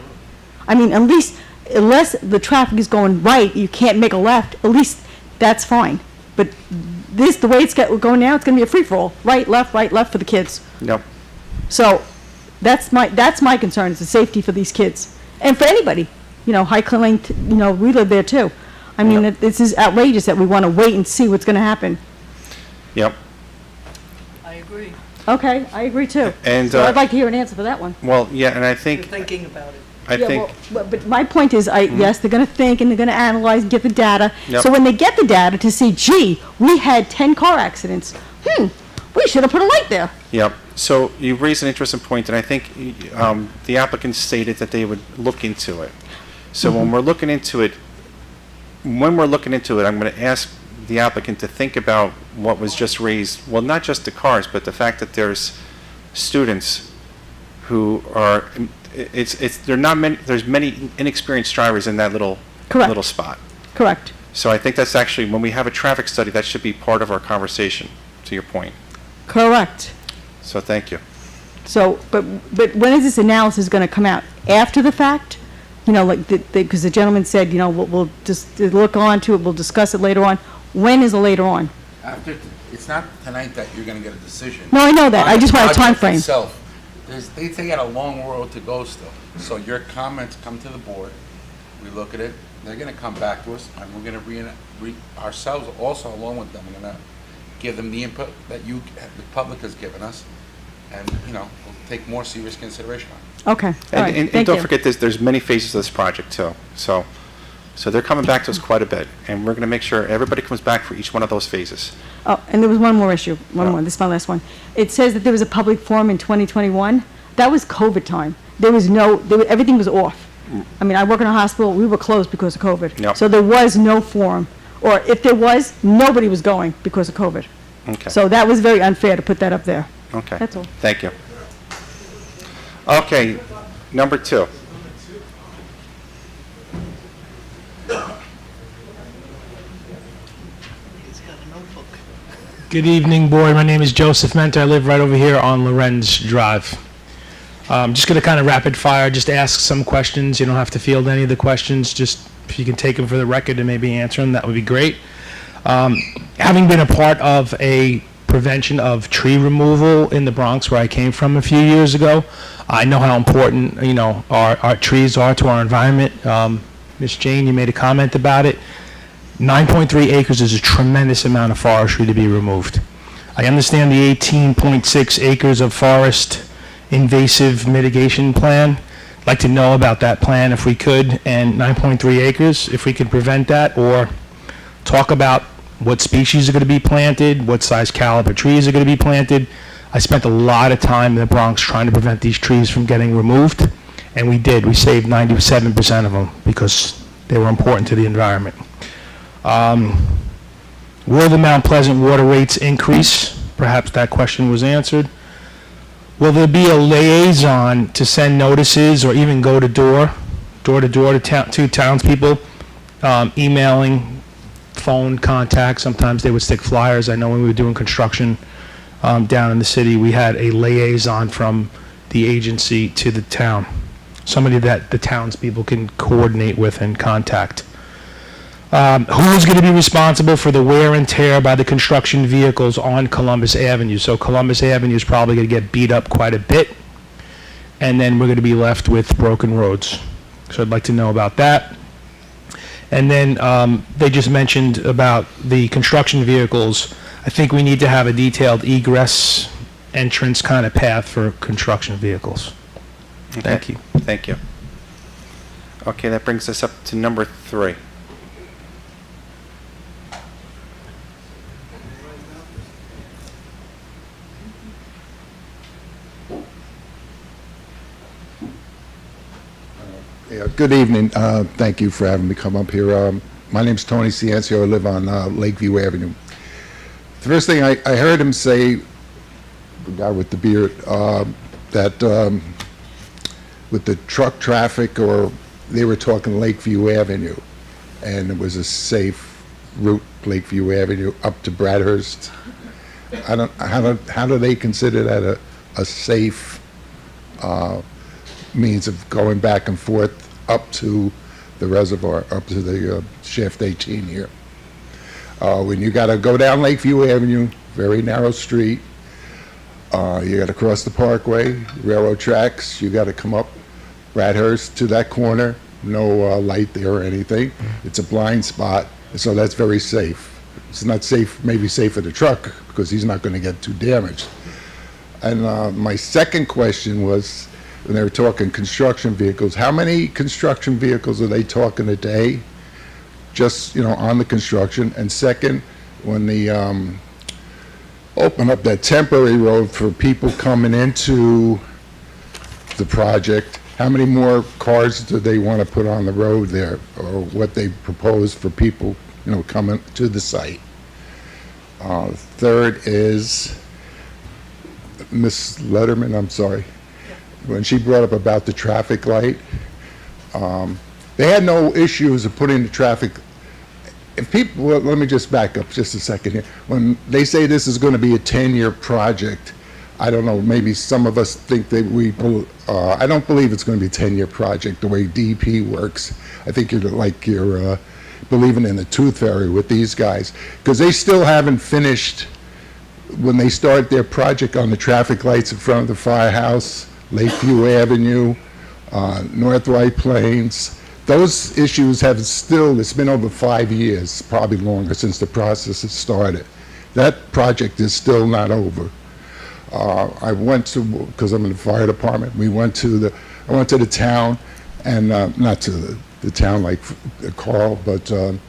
I mean, at least, unless the traffic is going right, you can't make a left, at least that's fine. But the way it's going now, it's going to be a free-for-all, right, left for the kids. Yep. So that's my concern, is the safety for these kids. And for anybody. You know, Highclere Lane, you know, we live there too. I mean, Yep. this is outrageous that we want to wait and see what's going to happen. Yep. I agree. Okay, I agree too. And, So I'd like to hear an answer for that one. Well, yeah, and I You're think, thinking about it. I Yeah, think, well, but my point is, yes, they're going to think and they're going to analyze and get the data. Yep. So when they get the data to see, gee, we had 10 car accidents, we should have put a light there. yep. So you raised an interesting point, and I think the applicant stated that they would look into it. So when we're looking into it, I'm going to ask the applicant to think about what was just raised. Well, not just the cars, but the fact that there's students who are, they're not many, there's many inexperienced drivers in that little Correct. spot. Correct. So I think that's actually, when we have a traffic study, that should be part of our conversation, to your point. Correct. So thank you. So, but when is this analysis going to come out? After the fact? You know, like, because the gentleman said, you know, we'll just look on to it, we'll discuss it later on. When is the later on? After, it's not tonight that you're gonna get a decision. No, I know that. I On the just want a time project frame. itself, they got a long road to go still. So your comments come to the board, we look at it, they're gonna come back to us, and we're gonna ourselves also along with them, we're gonna give them the input that the public has given us, and, you know, we'll take more serious consideration on it. Okay, all right, And thank don't you. forget, there's many phases of this project, too. So they're coming back to us quite a bit, and we're going to make sure everybody comes back for each one of those phases. Oh, and there was one more issue, Oh. more, this is my last one. It says that there was a public forum in 2021. That was COVID time. Everything was off. I mean, I work in a hospital, we were closed because of COVID. Yep. So there was no forum, or if there was, nobody was going because of COVID. Okay. So that was very unfair to put that up there. Okay. That's all. Thank you. Okay, number 2. He's got a notebook. Good evening, board. My name is Joseph Mentor. I live right over here on Lorenz Drive. Just going to kind of rapid fire, just ask some questions. You don't have to field any of the questions. Just if you can take them for the record and maybe answer them, that would be great. Having been a part of a prevention of tree removal in the Bronx, where I came from a few years ago, I know how important, you know, our trees are to our environment. Ms. Jane, you made a comment about it. 9.3 acres is a tremendous amount of forestry to be removed. I understand the 18.6 acres of forest invasive mitigation plan. I'd like to know about that plan if we could, and 9.3 acres, if we could prevent that, or talk about what species are going to be planted, what size caliber trees are going to be planted. I spent a lot of time in the Bronx trying to prevent these trees from getting removed, and we did. We saved 97% of them because they were important to the environment. Will the Mount Pleasant water rates increase? Perhaps that question was answered. Will there be a liaison to send notices or even go to door to door to townspeople, emailing, phone contact? Sometimes they would stick flyers. I know when we were doing construction down in the city, we had a liaison from the agency to the town, somebody that the townspeople can coordinate with and contact. Who's going to be responsible for the wear and tear by the construction vehicles on Columbus Avenue? So Columbus Avenue is probably going to get beat up quite a bit, and then we're going to be left with broken roads. So I'd like to know about that. And then they just mentioned about the construction vehicles. I think we need to have a detailed egress entrance kind of path for construction vehicles. Okay. Thank you. Thank you. Okay, that brings us up to number 3. Yeah, good evening. Thank you for having me come up here. My name's Tony Ciancio. I live on Lakeview Avenue. The first thing I heard him say, the guy with the beard, that with the truck traffic, or they were talking Lakeview Avenue, and it was a safe route, Lakeview Avenue, up to Bradhurst. How do they consider that a safe means of going back and forth up to the reservoir, up to the Shaft 18 here? When you got to go down Lakeview Avenue, very narrow street, you got to cross the Parkway, railroad tracks, you got to come up Bradhurst to that corner, no light there or anything. It's a blind spot, so that's very safe. It's not safe, maybe safe for the truck, because he's not going to get too damaged. And my second question was, when they were talking construction vehicles, how many construction vehicles are they talking a day? Just, on the construction. And second, when they open up that temporary road for people coming into the project, how many more cars do they want to put on the road there, or what they propose for people, coming to the site? Third is Ms. Letterman, I'm sorry, when she brought up about the traffic light, they had no issues of putting the traffic. If people, well, let me just back up just a second here. When they say this is going to be a 10-year project, I don't know, maybe some of us think that I don't believe it's going to be a 10-year project the way DP works. I think you're believing in the tooth fairy with these guys, because they still haven't finished when they start their project on the traffic lights in front of the firehouse, Lakeview Avenue, North White Plains. Those issues have still, it's been over 5 years, probably longer, since the process has started. That project is still not over. I went to, because I'm in the fire department, I went to the town, and not to the town like Carl, but to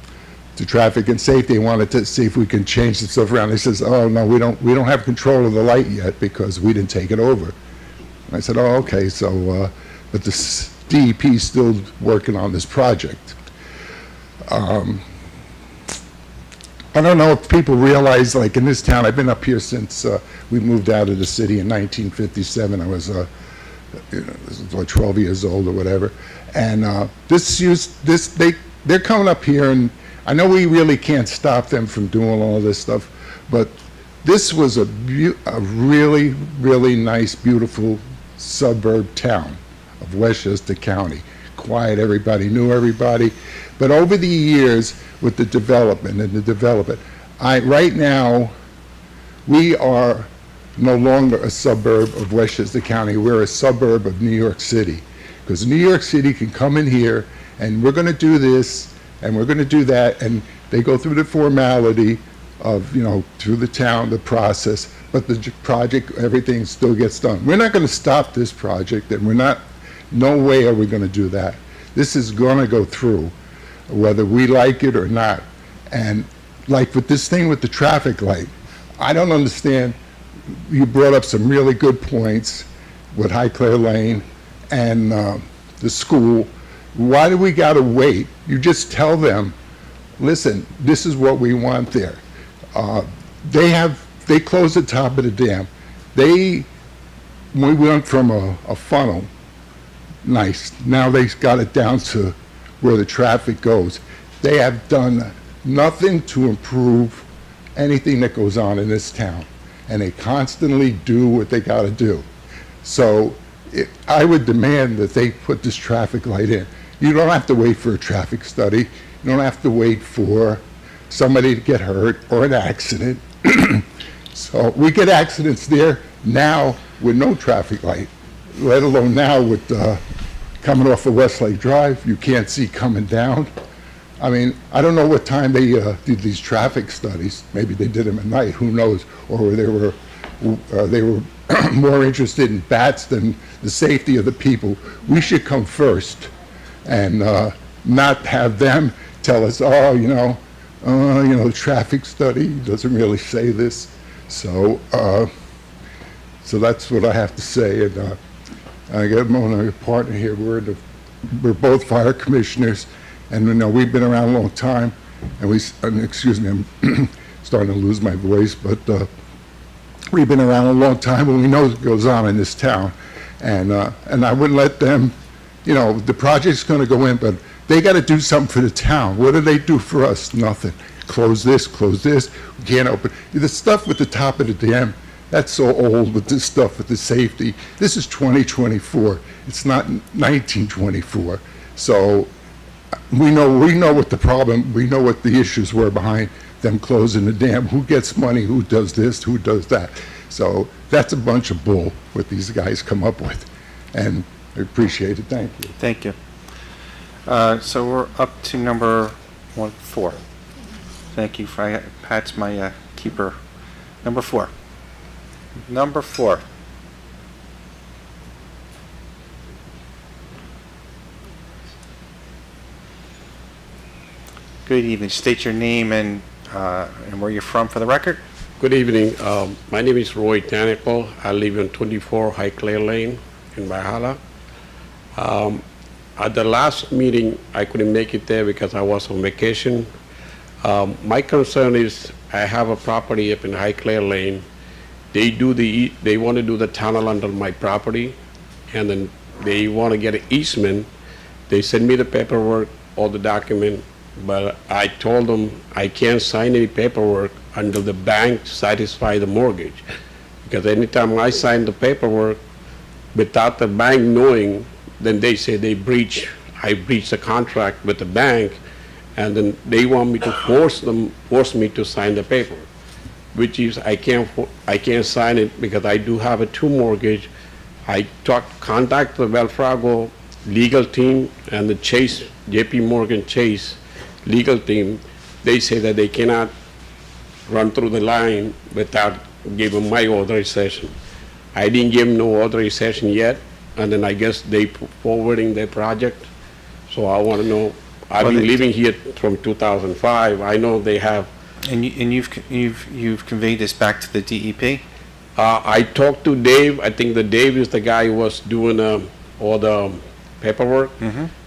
traffic and safety. Wanted to see if we can change some stuff around. They says, oh no, we don't have control of the light yet because we didn't take it over. And I said, oh, okay, so, but the DEP is still working on this project. I don't know if people realize, like in this town, I've been up here since we moved out of the city in 1957. I was like 12 years old or whatever. And they're coming up here, and I know we really can't stop them from doing all this stuff, but this was a really, really nice, beautiful suburb town of Westchester County. Quiet, everybody knew everybody. But over the years, with the development, right now, we are no longer a suburb of Westchester County. We're a suburb of New York City. Because New York City can come in here, and we're going to do this, and we're going to do that, and they go through the formality of, through the town, the process, but the project, everything still gets done. We're not going to stop this project, and no way are we going to do that. This is going to go through, whether we like it or not. And like with this thing with the traffic light, I don't understand. You brought up some really good points with Highclere Lane and the school. Why do we got to wait? You just tell them, listen, this is what we want there. They closed the top of the dam. We went from a funnel, nice. Now they got it down to where the traffic goes. They have done nothing to improve anything that goes on in this town, and they constantly do what they got to do. So I would demand that they put this traffic light in. You don't have to wait for a traffic study. You don't have to wait for somebody to get hurt or an accident. So we get accidents there now with no traffic light, let alone now with coming off of Westlake Drive. You can't see coming down. I mean, I don't know what time they did these traffic studies. Maybe they did them at night, who knows? Or they were more interested in bats than the safety of the people. We should come first and not have them tell us, the traffic study doesn't really say this. So that's what I have to say. And I got my partner here. We're in the we're both fire commissioners, and we've been around a long time, and excuse me, I'm starting to lose my voice, but we've been around a long time, and we know what goes on in this town, and I wouldn't let them, the project's going to go in, but they got to do something for the town. What do they do for us? Nothing. Close this, we can't open. The stuff with the top of the dam, that's so old with this stuff with the safety. This is 2024. It's not 1924. So we know what the problem, we know what the issues were behind them closing the dam. Who gets money, who does this, who does that. So that's a bunch of bull what these guys come up with. And I appreciate it. Thank you. Thank you. So we're up to number 4. Thank you. Pat's my keeper. Number 4. Number 4. Good evening. State your name and where you're from for the record. Good evening. My name is Roy Tanico. I live in 24 High Clay Lane in Valhalla. At the last meeting, I couldn't make it there because I was on vacation. My concern is I have a property up in High Clay Lane. They want to do the tunnel under my property, and then they want to get an easement. They send me the paperwork, all the document, but I told them I can't sign any paperwork until the bank satisfy the mortgage. Because anytime I sign the paperwork without the bank knowing, then they say I breached the contract with the bank, and then they want me to force me to sign the paper, which is I can't sign it because I do have a 2 mortgage. I contact the Wells Fargo legal team and the JP Morgan Chase legal team. They say that they cannot run through the line without giving my authorization. I didn't give them no authorization yet, and then I guess they forwarding their project. So I want to know. I've been living here from 2005. I know they have. And you've conveyed this back to the DEP? I talked to Dave. I think that Dave is the guy who was doing all the paperwork,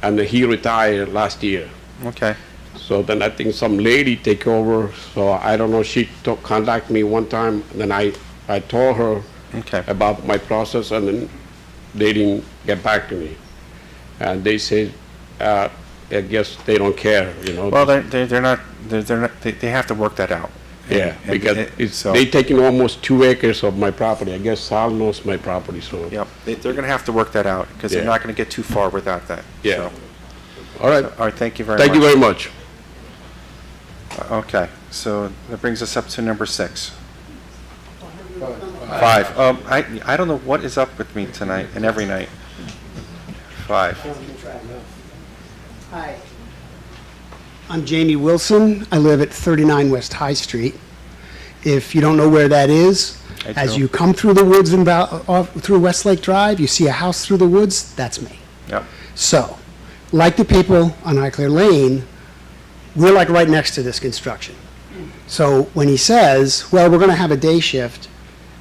and he retired last year. Okay. So then I think some lady take over. So I don't know. She contacted me one time, and then I told her about my process, and then they didn't get back to me. And they said, I guess they don't care, Well, they're not. They have to work that out. Yeah, because they taking almost 2 acres of my property. I guess Sal knows my property, so. Yep, they're going to have to work that out because they're not going to get too far without that. Yeah. So. All right. All right. Thank you very much. Thank you very much. Okay, so that brings us up to number 6. 5. I don't know what is up with me tonight and every night. 5. Hi. I'm Jamie Wilson. I live at 39 West High Street. If you don't know where that is, as you come through the woods and through Westlake Drive, you see a house through the woods, that's me. Yep. So, like the people on High Clay Lane, we're like right next to this construction. So when he says, well, we're going to have a day shift,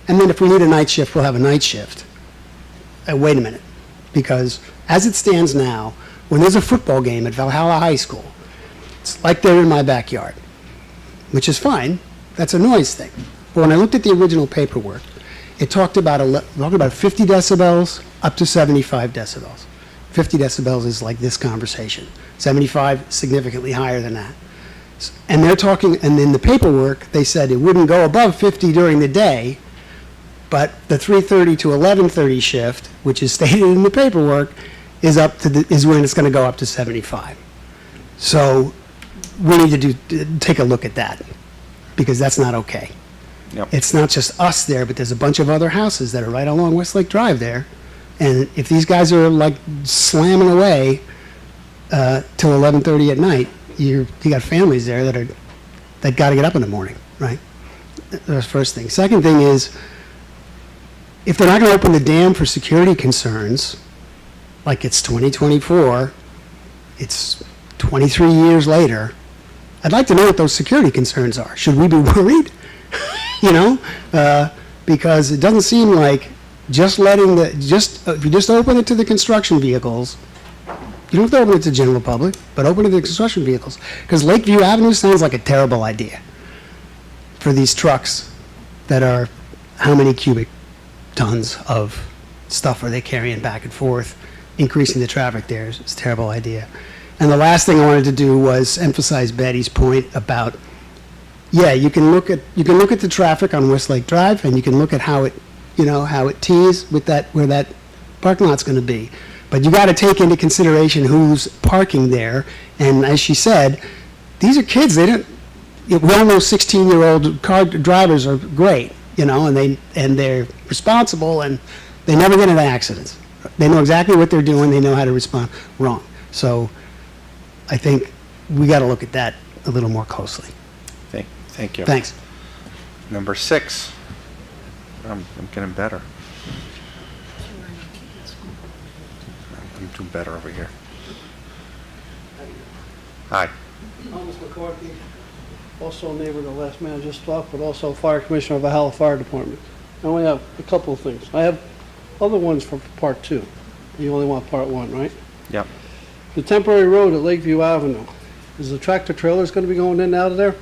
and then if we need a night shift, we'll have a night shift. Wait a minute, because as it stands now, when there's a football game at Valhalla High School, it's like they're in my backyard, which is fine. That's a noise thing. But when I looked at the original paperwork, it talked about 50 decibels up to 75 decibels. 50 decibels is like this conversation. 75, significantly higher than that. And they're talking, and in the paperwork, they said it wouldn't go above 50 during the day, but the 3:30 to 11:30 shift, which is stated in the paperwork, is when it's going to go up to 75. So we need to take a look at that, because that's not okay. Yep. It's not just us there, but there's a bunch of other houses that are right along Westlake Drive there. And if these guys are like slamming away till 11:30 at night, you got families there that got to get up in the morning, right? That's the first thing. Second thing is, if they're not going to open the dam for security concerns, like it's 2024, it's 23 years later, I'd like to know what those security concerns are. Should we be worried? Because it doesn't seem like just letting if you just open it to the construction vehicles, You don't have to open it to general public, but open it to construction vehicles. Because Lakeview Avenue sounds like a terrible idea for these trucks that are, how many cubic tons of stuff are they carrying back and forth? Increasing the traffic there is a terrible idea. And the last thing I wanted to do was emphasize Betty's point about, yeah, you can look at the traffic on Westlake Drive, and you can look at how it, how it tees with that, where that parking lot's going to be. But you got to take into consideration who's parking there. And as she said, these are kids. They don't. We all know 16-year-old car drivers are great, and they're responsible, and they never get into accidents. They know exactly what they're doing. They know how to respond. Wrong. So I think we got to look at that a little more closely. Thank you. Thanks. Number 6. I'm getting better. I'm doing better over here. Hi. Thomas McCarthy, also a neighbor of the last man just talked, but also Fire Commissioner of Valhalla Fire Department. I only have a couple of things. I have other ones for Part 2. You only want Part 1, right? Yep. The temporary road at Lakeview Avenue, is the tractor trailers going to be going in and out of there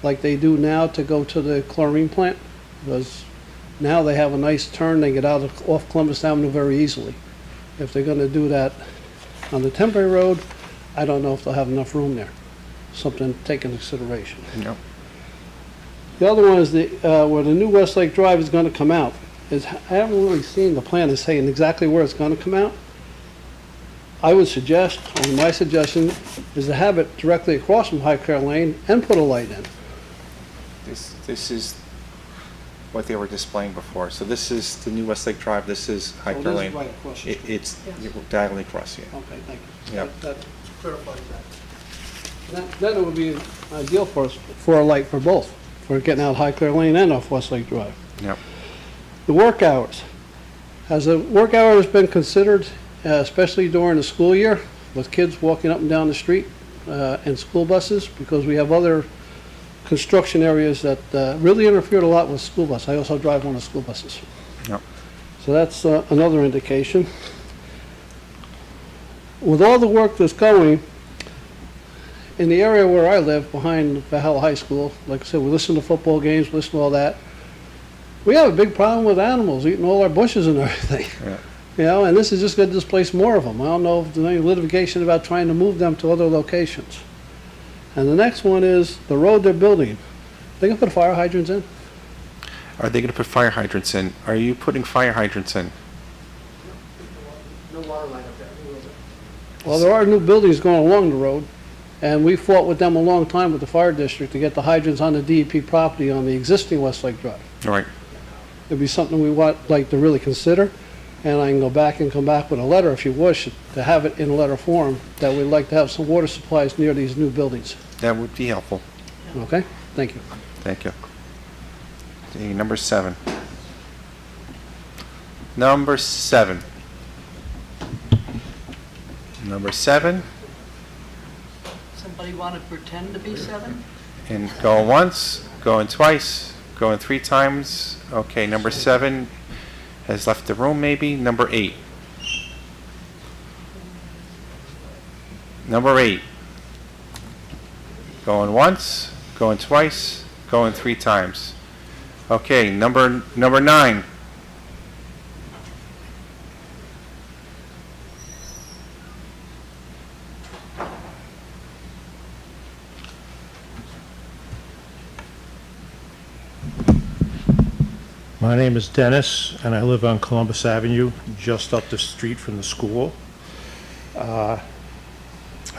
like they do now to go to the chlorine plant? Because now they have a nice turn, they get out off Columbus Avenue very easily. If they're going to do that on the temporary road, I don't know if they'll have enough room there. Something to take into consideration. Yep. The other one is where the new Westlake Drive is going to come out. I haven't really seen the plan is saying exactly where it's going to come out. I would suggest, or my suggestion, is to have it directly across from Highclere Lane and put a light in. This is what they were displaying before. So this is the new Westlake Drive. This is Highclere this is Lane. right across the street. It's diagonally across here. Okay, thank you. Yep. That clarifies that. Then it would be ideal for us, for a light for both, for getting out Highclere Lane and off Westlake Drive. Yep. The work hours. Has the work hours been considered, especially during the school year, with kids walking up and down the street and school buses? Because we have other construction areas that really interfered a lot with school buses. I also drive one of the school buses. Yep. So that's another indication. With all the work that's going, in the area where I live, behind Valhalla High School, like I said, we listen to football games, listen to all that. We have a big problem with animals eating all our bushes and everything. Yeah. And this is just going to displace more of them. I don't know if there's any litigation about trying to move them to other locations. And the next one is the road they're building. They can put fire hydrants in? Are they going to put fire hydrants in? Are you putting fire hydrants in? No water line up there. Well, there are new buildings going along the road, and we fought with them a long time with the fire district to get the hydrants on the DEP property on the existing Westlake Drive. All right. It'd be something we want, like, to really consider, and I can go back and come back with a letter if you wish, to have it in letter form, that we'd like to have some water supplies near these new buildings. That would be helpful. Okay? Thank you. Thank you. Okay, number 7. Number 7. Number 7, Somebody want to pretend to be 7? and going once, going twice, going 3 times. Okay, number 7 has left the room maybe. Number 8. Number 8. Going once, going twice, going 3 times. Okay, number 9. My name is Dennis, and I live on Columbus Avenue, just up the street from the school. I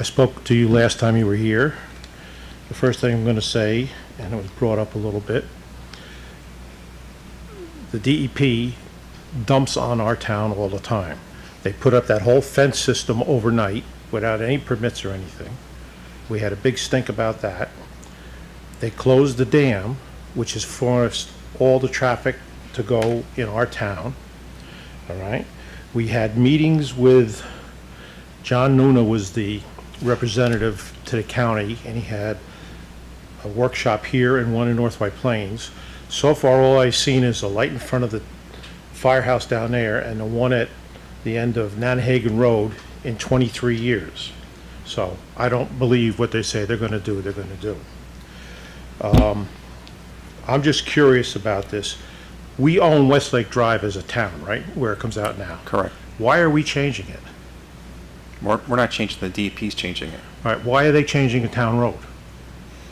spoke to you last time you were here. The first thing I'm going to say, and it was brought up a little bit, the DEP dumps on our town all the time. They put up that whole fence system overnight without any permits or anything. We had a big stink about that. They closed the dam, which has forced all the traffic to go in our town. All right. We had meetings with John Nuna, was the representative to the county, and he had a workshop here and one in North White Plains. So far, all I've seen is a light in front of the firehouse down there and the one at the end of Nanahagan Road in 23 years. So I don't believe what they say they're going to do, they're going to do. I'm just curious about this. We own Westlake Drive as a town, right, where it comes out now? Correct. Why are we changing it? We're not changing, the DEP's changing it. All right, why are they changing a town road?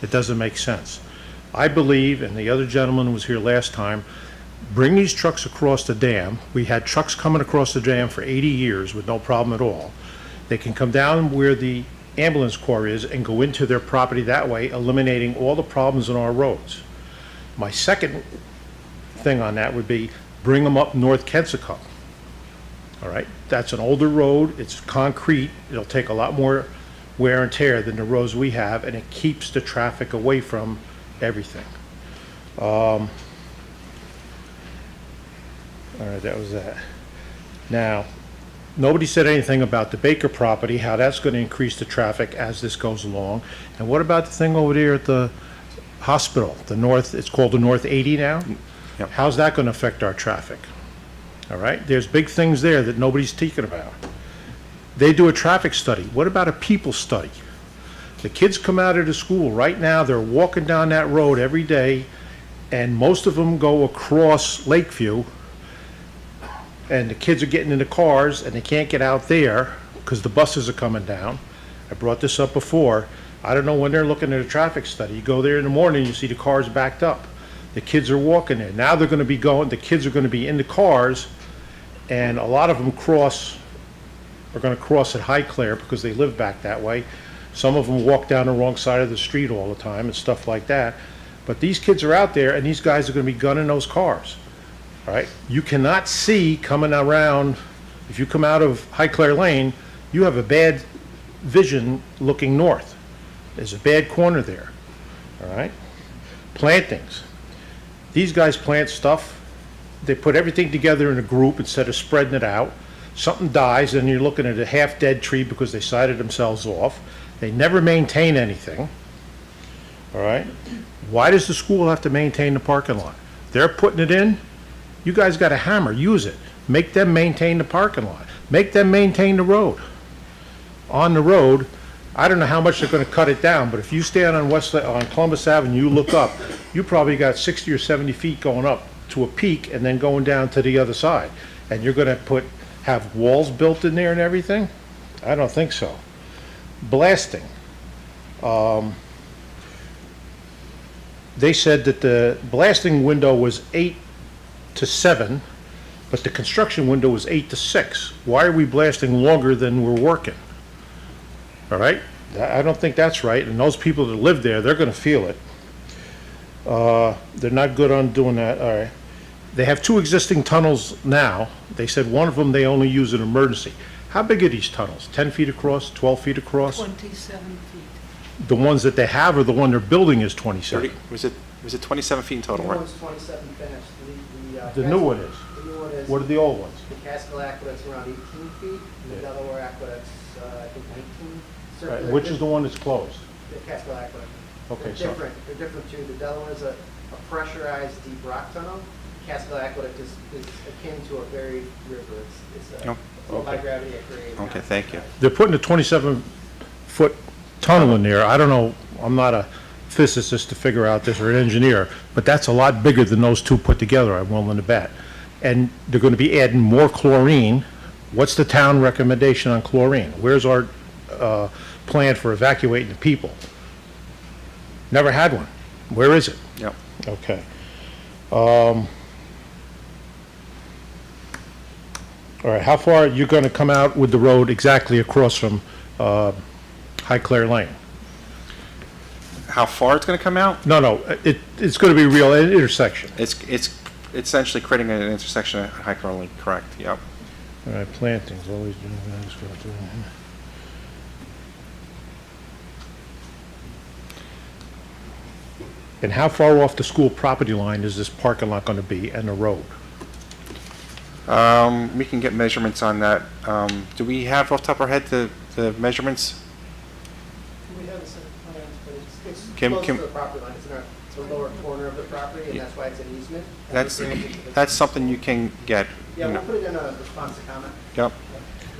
It doesn't make sense. I believe, and the other gentleman was here last time, bring these trucks across the dam. We had trucks coming across the dam for 80 years with no problem at all. They can come down where the ambulance corps is and go into their property that way, eliminating all the problems on our roads. My second thing on that would be bring them up North Kensico. All right, that's an older road, it's concrete, it'll take a lot more wear and tear than the roads we have, and it keeps the traffic away from everything. All right, that was that. Now, nobody said anything about the Baker property, how that's going to increase the traffic as this goes along. And what about the thing over there at the hospital, the north, it's called the North 80 now? Yep. How's that going to affect our traffic? All right, there's big things there that nobody's speaking about. They do a traffic study. What about a people study? The kids come out of the school right now, they're walking down that road every day, and most of them go across Lakeview, and the kids are getting in the cars and they can't get out there because the buses are coming down. I brought this up before. I don't know when they're looking at a traffic study. You go there in the morning, you see the cars backed up. The kids are walking there. Now they're going to be going, the kids are going to be in the cars, and a lot of them are going to cross at Highclere because they live back that way. Some of them walk down the wrong side of the street all the time and stuff like that. But these kids are out there and these guys are going to be gunning those cars. All right, you cannot see coming around, if you come out of Highclere Lane, you have a bad vision looking north. There's a bad corner there, all right? Plantings. These guys plant stuff, they put everything together in a group instead of spreading it out. Something dies and you're looking at a half-dead tree because they sided themselves off. They never maintain anything, all right? Why does the school have to maintain the parking lot? They're putting it in. You guys got a hammer, use it. Make them maintain the parking lot. Make them maintain the road. On the road, I don't know how much they're going to cut it down, but if you stand on Columbus Avenue, you look up, you probably got 60 or 70 feet going up to a peak and then going down to the other side. And you're going to have walls built in there and everything? I don't think so. Blasting. They said that the blasting window was 8 to 7, but the construction window was 8 to 6. Why are we blasting longer than we're working? All right? I don't think that's right, and those people that live there, they're going to feel it. They're not good on doing that. All right. They have 2 existing tunnels now. They said one of them they only use in emergency. How big are these tunnels? 10 feet across, 12 feet across? 27 feet. The ones that they have or the one they're building is 27? Was it 27 feet in total, The right? one's 27 finished. The new one is? The new one is. What are the old ones? The Catskill Aqueduct's around 18 feet, and the Delaware Aqueduct's, I think 19. Right, Circular which ditch. is the one that's closed? The Catskill Aqueduct. Okay, They're so, different. They're different too. The Delaware's a pressurized deep rock tunnel. Catskill Aqueduct is akin to a buried river. It's a Oh, high gravity at grade. Okay, thank you. they're putting a 27-foot tunnel in there. I don't know, I'm not a physicist to figure out this or an engineer, but that's a lot bigger than those 2 put together, I'm willing to bet. And they're going to be adding more chlorine. What's the town recommendation on chlorine? Where's our plan for evacuating the people? Never had one. Where is it? Yep. Okay. All right, how far are you going to come out with the road exactly across from Highclere Lane? How far it's going to come out? No, it's going to be a real intersection. It's essentially creating an intersection at Highclere Lane, correct, yep. All right, plantings, always doing that. Just go through. And how far off the school property line is this parking lot going to be and the road? We can get measurements on that. Do we have off the top of our head the measurements? We have a set of plans, but it's Can- close can- to the property line. It's in the lower corner of the property, and Yeah. that's why it's an easement. That's something you can get. Yeah, you we'll know. put it in a response to comment. Yep.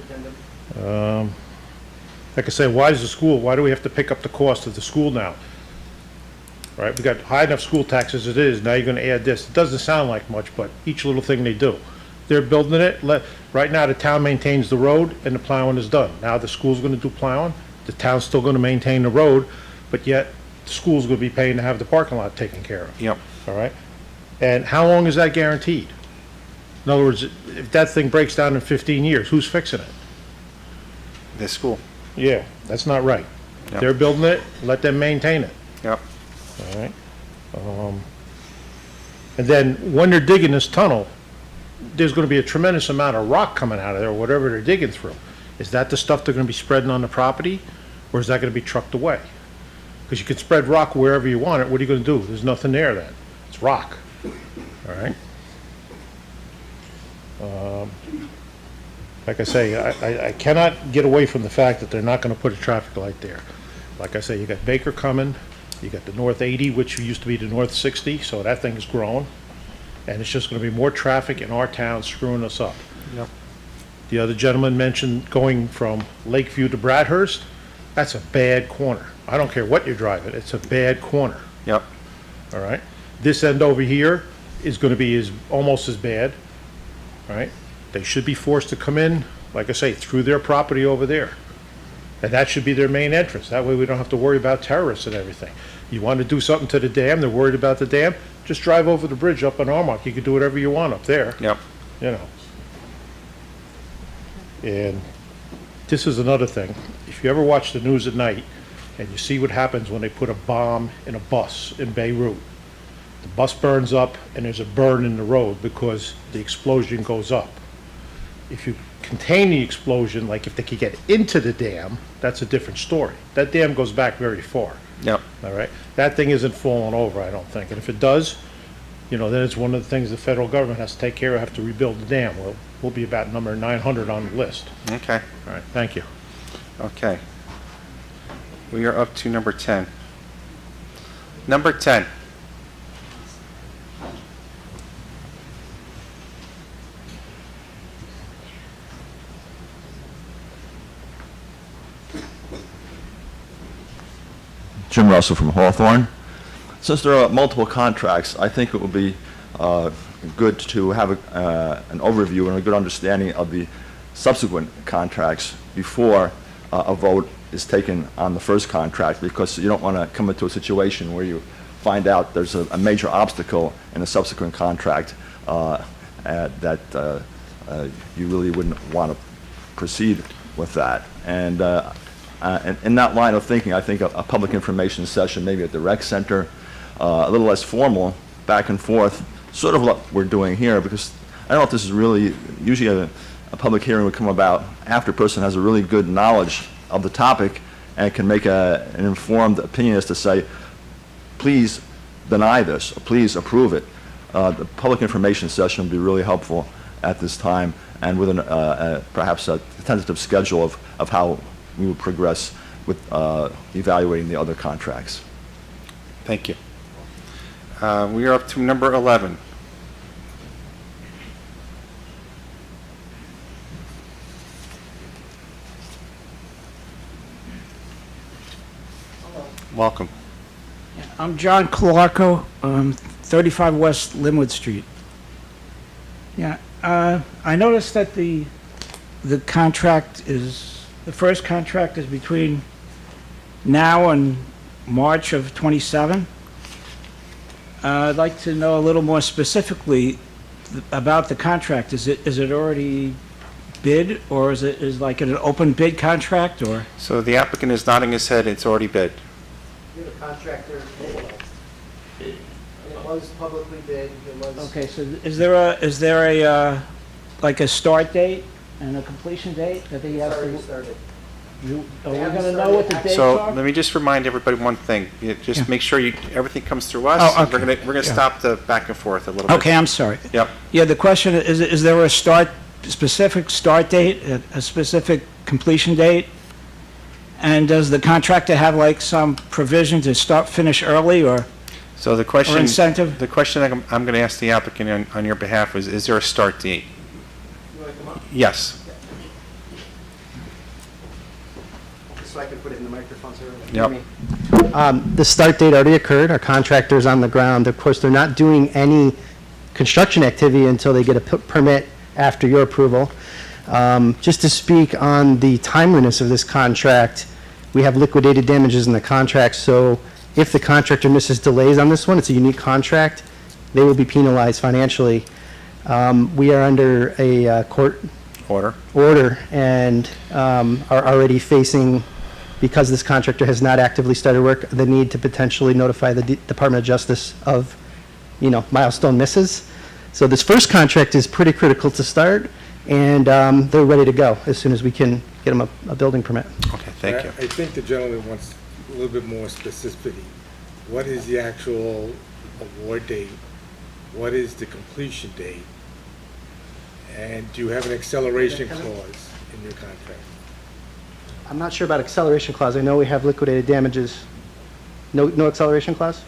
Addendum. Like I say, why do we have to pick up the cost of the school now? Right, we got high enough school tax as it is, now you're gonna add this. It doesn't sound like much, but each little thing they do. They're building it, right now the town maintains the road and the plowing is done. Now the school's gonna do plowing, the town's still gonna maintain the road, but yet the school's gonna be paying to have the parking lot taken care of. Yep. All right? And how long is that guaranteed? In other words, if that thing breaks down in 15 years, who's fixing it? The school. Yeah, that's not right. Yep. They're building it, let them maintain it. Yep. All right? And then when they're digging this tunnel, there's gonna be a tremendous amount of rock coming out of there, whatever they're digging through. Is that the stuff they're gonna be spreading on the property, or is that gonna be trucked away? Because you can spread rock wherever you want it, what are you gonna do? There's nothing there then. It's rock. All right? Like I say, I cannot get away from the fact that they're not gonna put a traffic light there. Like I say, you got Baker coming, you got the North 80, which used to be the North 60, so that thing is growing. And it's just gonna be more traffic in our town screwing us up. Yep. The other gentleman mentioned going from Lakeview to Bradhurst. That's a bad corner. I don't care what you're driving, it's a bad corner. Yep. All right? This end over here is gonna be almost as bad, right? They should be forced to come in, like I say, through their property over there. And that should be their main entrance. That way we don't have to worry about terrorists and everything. You want to do something to the dam, they're worried about the dam, just drive over the bridge up in Armonk. You can do whatever you want up there. Yep. You know. And this is another thing. If you ever watch the news at night and you see what happens when they put a bomb in a bus in Beirut, the bus burns up and there's a burn in the road because the explosion goes up. If you contain the explosion, like if they could get into the dam, that's a different story. That dam goes back very far. Yep. All right? That thing isn't falling over, I don't think. And if it does, you know, then it's one of the things the federal government has to take care of, have to rebuild the dam. We'll be about number 900 on the list. Okay. All right, thank you. Okay. We are up to number 10. Number 10. Jim Russell from Hawthorne. Since there are multiple contracts, I think it would be good to have an overview and a good understanding of the subsequent contracts before a vote is taken on the first contract, because you don't want to come into a situation where you find out there's a major obstacle in a subsequent contract that you really wouldn't want to proceed with that. And in that line of thinking, I think a public information session, maybe at the rec center, a little less formal, back and forth, sort of what we're doing here, because I don't know if this is really, usually a public hearing would come about after a person has a really good knowledge of the topic and can make an informed opinion as to say, please deny this, or please approve it. The public information session would be really helpful at this time, and with perhaps a tentative schedule of how we would progress with evaluating the other contracts. Thank you. We are up to number 11. Welcome. I'm John Clarko, 35 West Linwood Street. Yeah, I noticed that the contract is, the first contract is between now and March of '27. I'd like to know a little more specifically about the contract. Is it already bid, or is like an open bid contract, or? So the applicant is nodding his head, it's already bid. You're the contractor, it was publicly bid, it was. Okay, so is there a like a start date and a completion date that he has to? Started. Are we gonna know what the dates So are? let me just remind everybody one thing. Just Yeah. make sure everything comes through us. Oh, and okay. We're gonna Yeah. stop the back and forth a little bit. Okay, I'm sorry. Yep. Yeah, the question is there a specific start date, a specific completion date? And does the contractor have like some provision to finish early, or? So the question. Or incentive? The question that I'm gonna ask the applicant on your behalf is there a start date? Yes. so I can put it in the microphone so everyone can Yep. hear me. The start date already occurred. Our contractor's on the ground. Of course, they're not doing any construction activity until they get a permit after your approval. Just to speak on the timeliness of this contract, we have liquidated damages in the contract, so if the contractor misses delays on this one, it's a unique contract, they will be penalized financially. We are under a court order and are already facing, because this contractor has not actively started work, the need to potentially notify the Department of Justice of, milestone misses. So this first contract is pretty critical to start, and they're ready to go as soon as we can get them a building permit. Okay, thank you. I think the gentleman wants a little bit more specificity. What is the actual award date? What is the completion date? And do you have an acceleration clause in your contract? I'm not sure about acceleration clause. I know we have liquidated damages. No acceleration clause?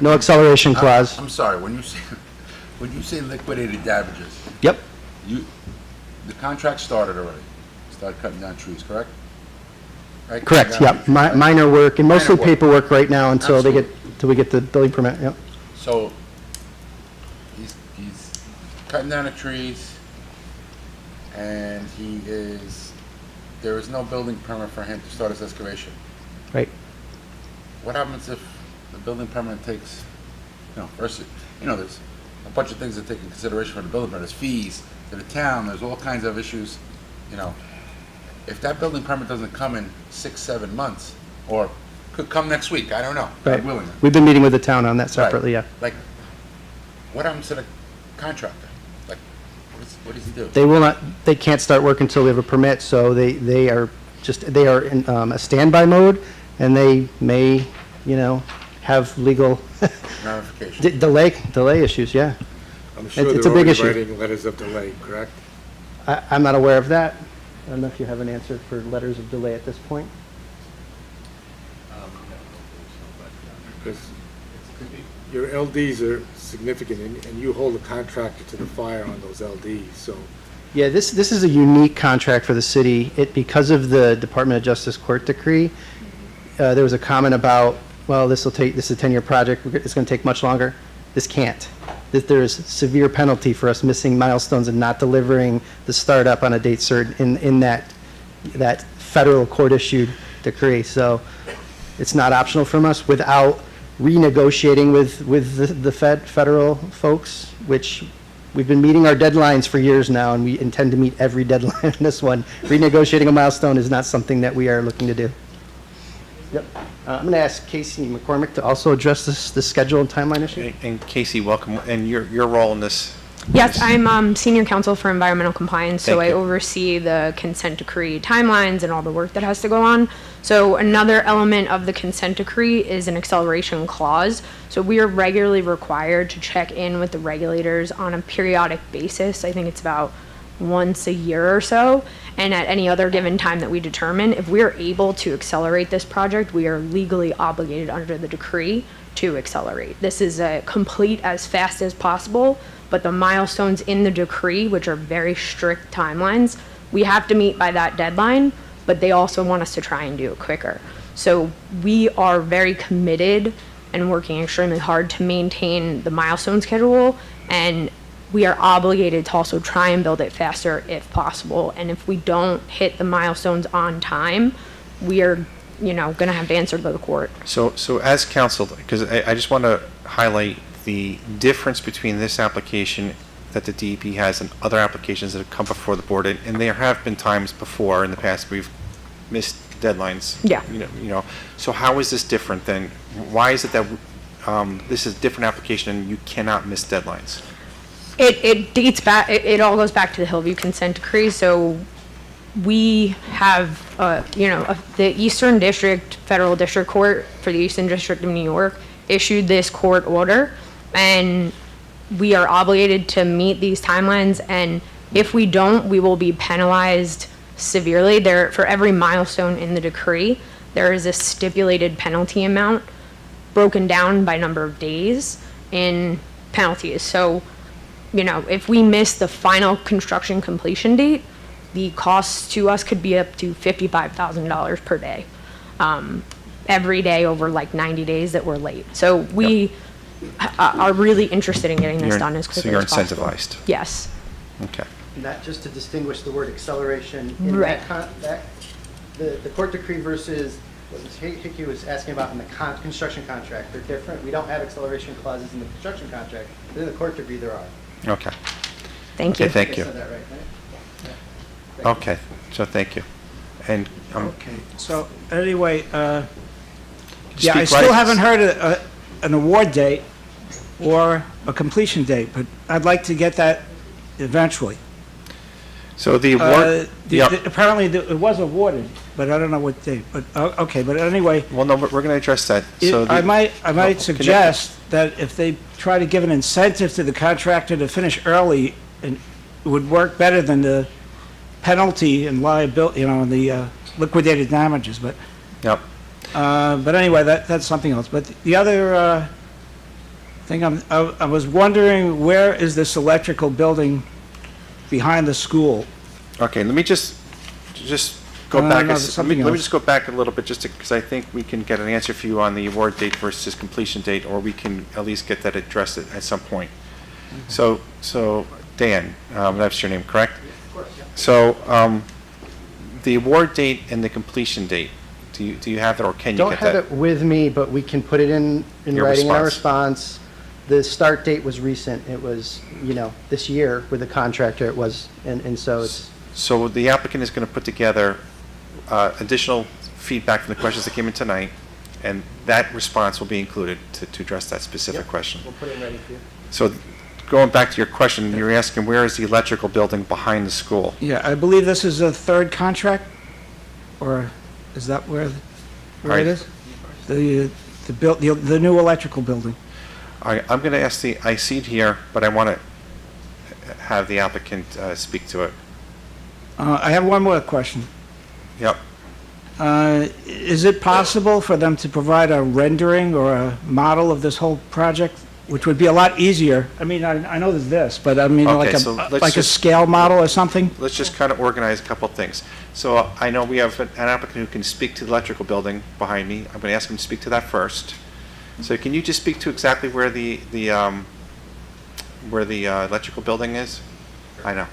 No acceleration clause. I'm sorry, when you say liquidated damages, Yep. the contract started already, started cutting down trees, correct? Right? Correct, Cutting down yep. trees. Minor work, and mostly Minor work. paperwork right now until Absolutely. we get the building permit, yep. So, he's cutting down the trees, and there is no building permit for him to start his excavation. Right. What happens if the building permit takes, first, there's a bunch of things that take into consideration for the building permit. There's fees to the town, there's all kinds of issues, If that building permit doesn't come in 6-7 months, or could come next week, I don't know, Right. God willing. We've been meeting with the town on that separately, yeah. Like, what happens to the contractor? Like, what does he do? They can't start work until we have a permit, so they are in a standby mode, and they may, have legal Ramifications. delay issues, yeah. I'm sure It's a they're big already issue. writing letters of delay, correct? I'm not aware of that. I don't know if you have an answer for letters of delay at this point. Because your LDs are significant, and you hold the contractor to the fire on those LDs, so. Yeah, this is a unique contract for the city. Because of the Department of Justice court decree, there was a comment about, well, this is a 10-year project, it's going to take much longer. This can't. There is severe penalty for us missing milestones and not delivering the startup on a date certain in that federal court-issued decree. So it's not optional from us without renegotiating with the federal folks, which we've been meeting our deadlines for years now, and we intend to meet every deadline on this one. Renegotiating a milestone is not something that we are looking to do. Yep. I'm going to ask Casey McCormick to also address the schedule and timeline issue. And Casey, welcome, and your role in this? Yes, I'm senior counsel for environmental compliance, so Thank I you. oversee the consent decree timelines and all the work that has to go on. So another element of the consent decree is an acceleration clause. So we are regularly required to check in with the regulators on a periodic basis. I think it's about once a year or so, and at any other given time that we determine, if we are able to accelerate this project, we are legally obligated under the decree to accelerate. This is a complete as fast as possible, but the milestones in the decree, which are very strict timelines, we have to meet by that deadline, but they also want us to try and do it quicker. So we are very committed and working extremely hard to maintain the milestone schedule, and we are obligated to also try and build it faster if possible. And if we don't hit the milestones on time, we are, going to have to answer to the court. So as counsel, because I just want to highlight the difference between this application that the DEP has and other applications that have come before the board, and there have been times before in the past we've missed deadlines. Yeah. So how is this different than, why is it that this is a different application and you cannot miss deadlines? It dates back, it all goes back to the Hillview consent decree. So we have, the Eastern District, Federal District Court for the Eastern District of New York issued this court order, and we are obligated to meet these timelines, and if we don't, we will be penalized severely. For every milestone in the decree, there is a stipulated penalty amount broken down by number of days in penalties. So, if we miss the final construction completion date, the costs to us could be up to $55,000 per day, every day over like 90 days that we're late. So we are really interested in getting this done as quickly as possible. So you're incentivized? Yes. Okay. And that, just to distinguish the word acceleration, in Right. the court decree versus what Ms. Hickey was asking about in the construction contract, they're different. We don't have acceleration clauses in the construction contract, but in the court decree there are. Okay. Thank you. Okay, thank I you. said that right, right? Okay, so thank you. And, Okay, so anyway, yeah, Speak I still right- haven't heard an award date or a completion date, but I'd like to get that eventually. so the award, Apparently, it was awarded, but I don't know what date, but, okay, but anyway, well, no, but we're going to address that. So I the- might can you- suggest that if they try to give an incentive to the contractor to finish early, it would work better than the penalty and liability, the liquidated damages, but, Yep. but anyway, that's something else. But the other thing, I was wondering, where is this electrical building behind the school? Okay, let me just go No, back, no, let something me else. just go back a little bit, just because I think we can get an answer for you on the award date versus completion date, or we can at least get that addressed at some point. So Dan, that's your name, correct? Of course, yeah. So, the award date and the completion date, do you have it, or can you Don't get have that? it with me, but we can put it in Your writing in our response. response. The start date was recent. It was, this year with the contractor it was, and so it's, So the applicant is going to put together additional feedback from the questions that came in tonight, and that response will be included to address that specific Yep. question. we'll put it ready for you. So going back to your question, you're asking where is the electrical building behind the school? Yeah, I believe this is a third contract, or is that where it Right. is? The new electrical building. I'm going to ask I see it here, but I want to have the applicant speak to it. I have one more question. Yep. Is it possible for them to provide a rendering or a model of this whole project, which would be a lot easier? I mean, I know there's this, but I mean, Okay, so let's like a just- scale model or something? Let's just kind of organize a couple of things. So I know we have an applicant who can speak to the electrical building behind me. I'm going to ask him to speak to that first. So can you just speak to exactly where the electrical building is? I know.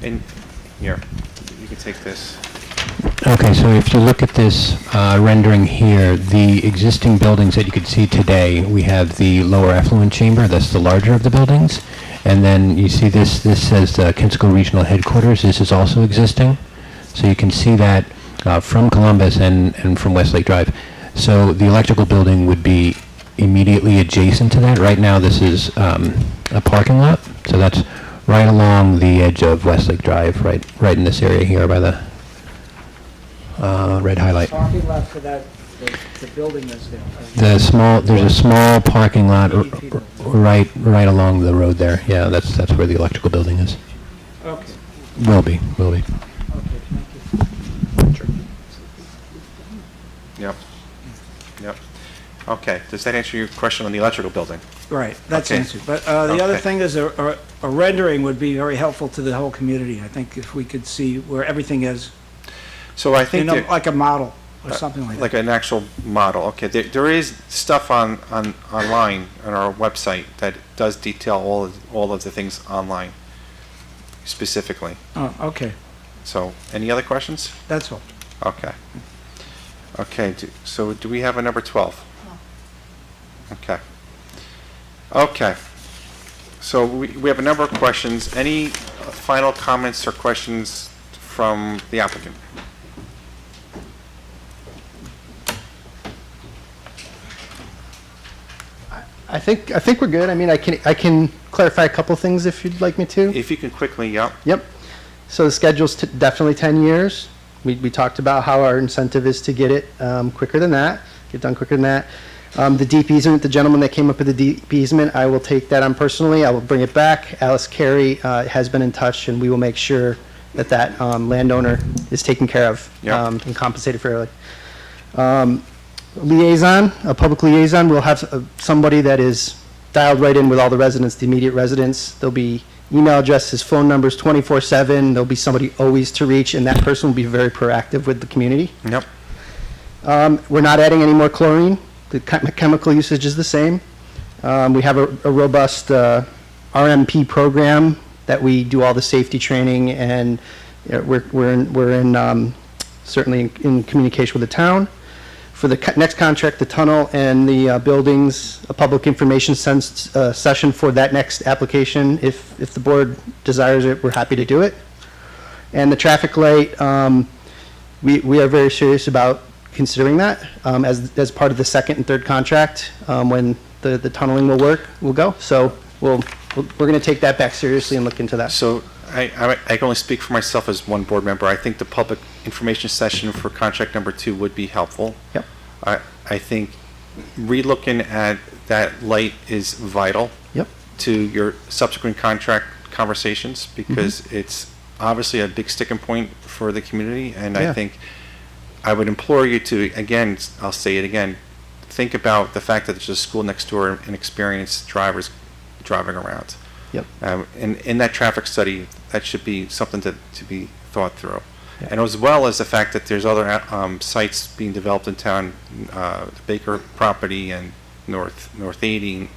And here, you can take this. Okay, so if you look at this rendering here, the existing buildings that you can see today, we have the lower effluent chamber, that's the larger of the buildings. And then you see this says Kensico Regional Headquarters. This is also existing. So you can see that from Columbus and from Westlake Drive. So the electrical building would be immediately adjacent to that. Right now, this is a parking lot. So that's right along the edge of Westlake Drive, right in this area here by the red highlight. Parking lot for that, the building that's there. There's a small parking lot right along the road there. Yeah, that's where the electrical building is. Okay. Will be. Okay, thank you. Yep. Yep. Okay, does that answer your question on the electrical building? Right, that's Okay. answered. But the other Okay. thing is a rendering would be very helpful to the whole community. I think if we could see where everything is, So I think that- like a model or something like that. Like an actual model, okay. There is stuff online on our website that does detail all of the things online, specifically. Oh, okay, So, any other questions? that's all. Okay. Okay, so do we have a number 12? Okay. Okay. So we have a number of questions. Any final comments or questions from the applicant? I think we're good. I mean, I can clarify a couple things if you'd like me to. If you can quickly, yep. Yep. So the schedule's definitely 10 years. We talked about how our incentive is to get it quicker than that, get done quicker than that. The deep easement, the gentleman that came up with the deep easement, I will take that on personally. I will bring it back. Alice Carey has been in touch, and we will make sure that landowner is taken care of and compensated fairly. Liaison, a public liaison, we'll have somebody that is dialed right in with all the residents, the immediate residents. There'll be email addresses, phone numbers, 24/7. There'll be somebody always to reach, and that person will be very proactive with the community. Yep. We're not adding any more chlorine. The chemical usage is the same. We have a robust RMP program that we do all the safety training, and we're in certainly in communication with the town. For the next contract, the tunnel and the buildings, a public information session for that next application. If the board desires it, we're happy to do it. And the traffic light, we are very serious about considering that as part of the second and third contract when the tunneling will go. So we're going to take that back seriously and look into that. So I can only speak for myself as one board member. I think the public information session for contract number 2 would be helpful. Yep. I think relooking at that light is vital. Yep. To your subsequent contract conversations, because it's obviously a big sticking point for the community, and I Yeah. think I would implore you to, again, I'll say it again, think about the fact that there's a school next door and experienced drivers driving around. Yep. And in that traffic study, that should be something to be thought through. And as well as the fact that there's other sites being developed in town, the Baker property and North 80,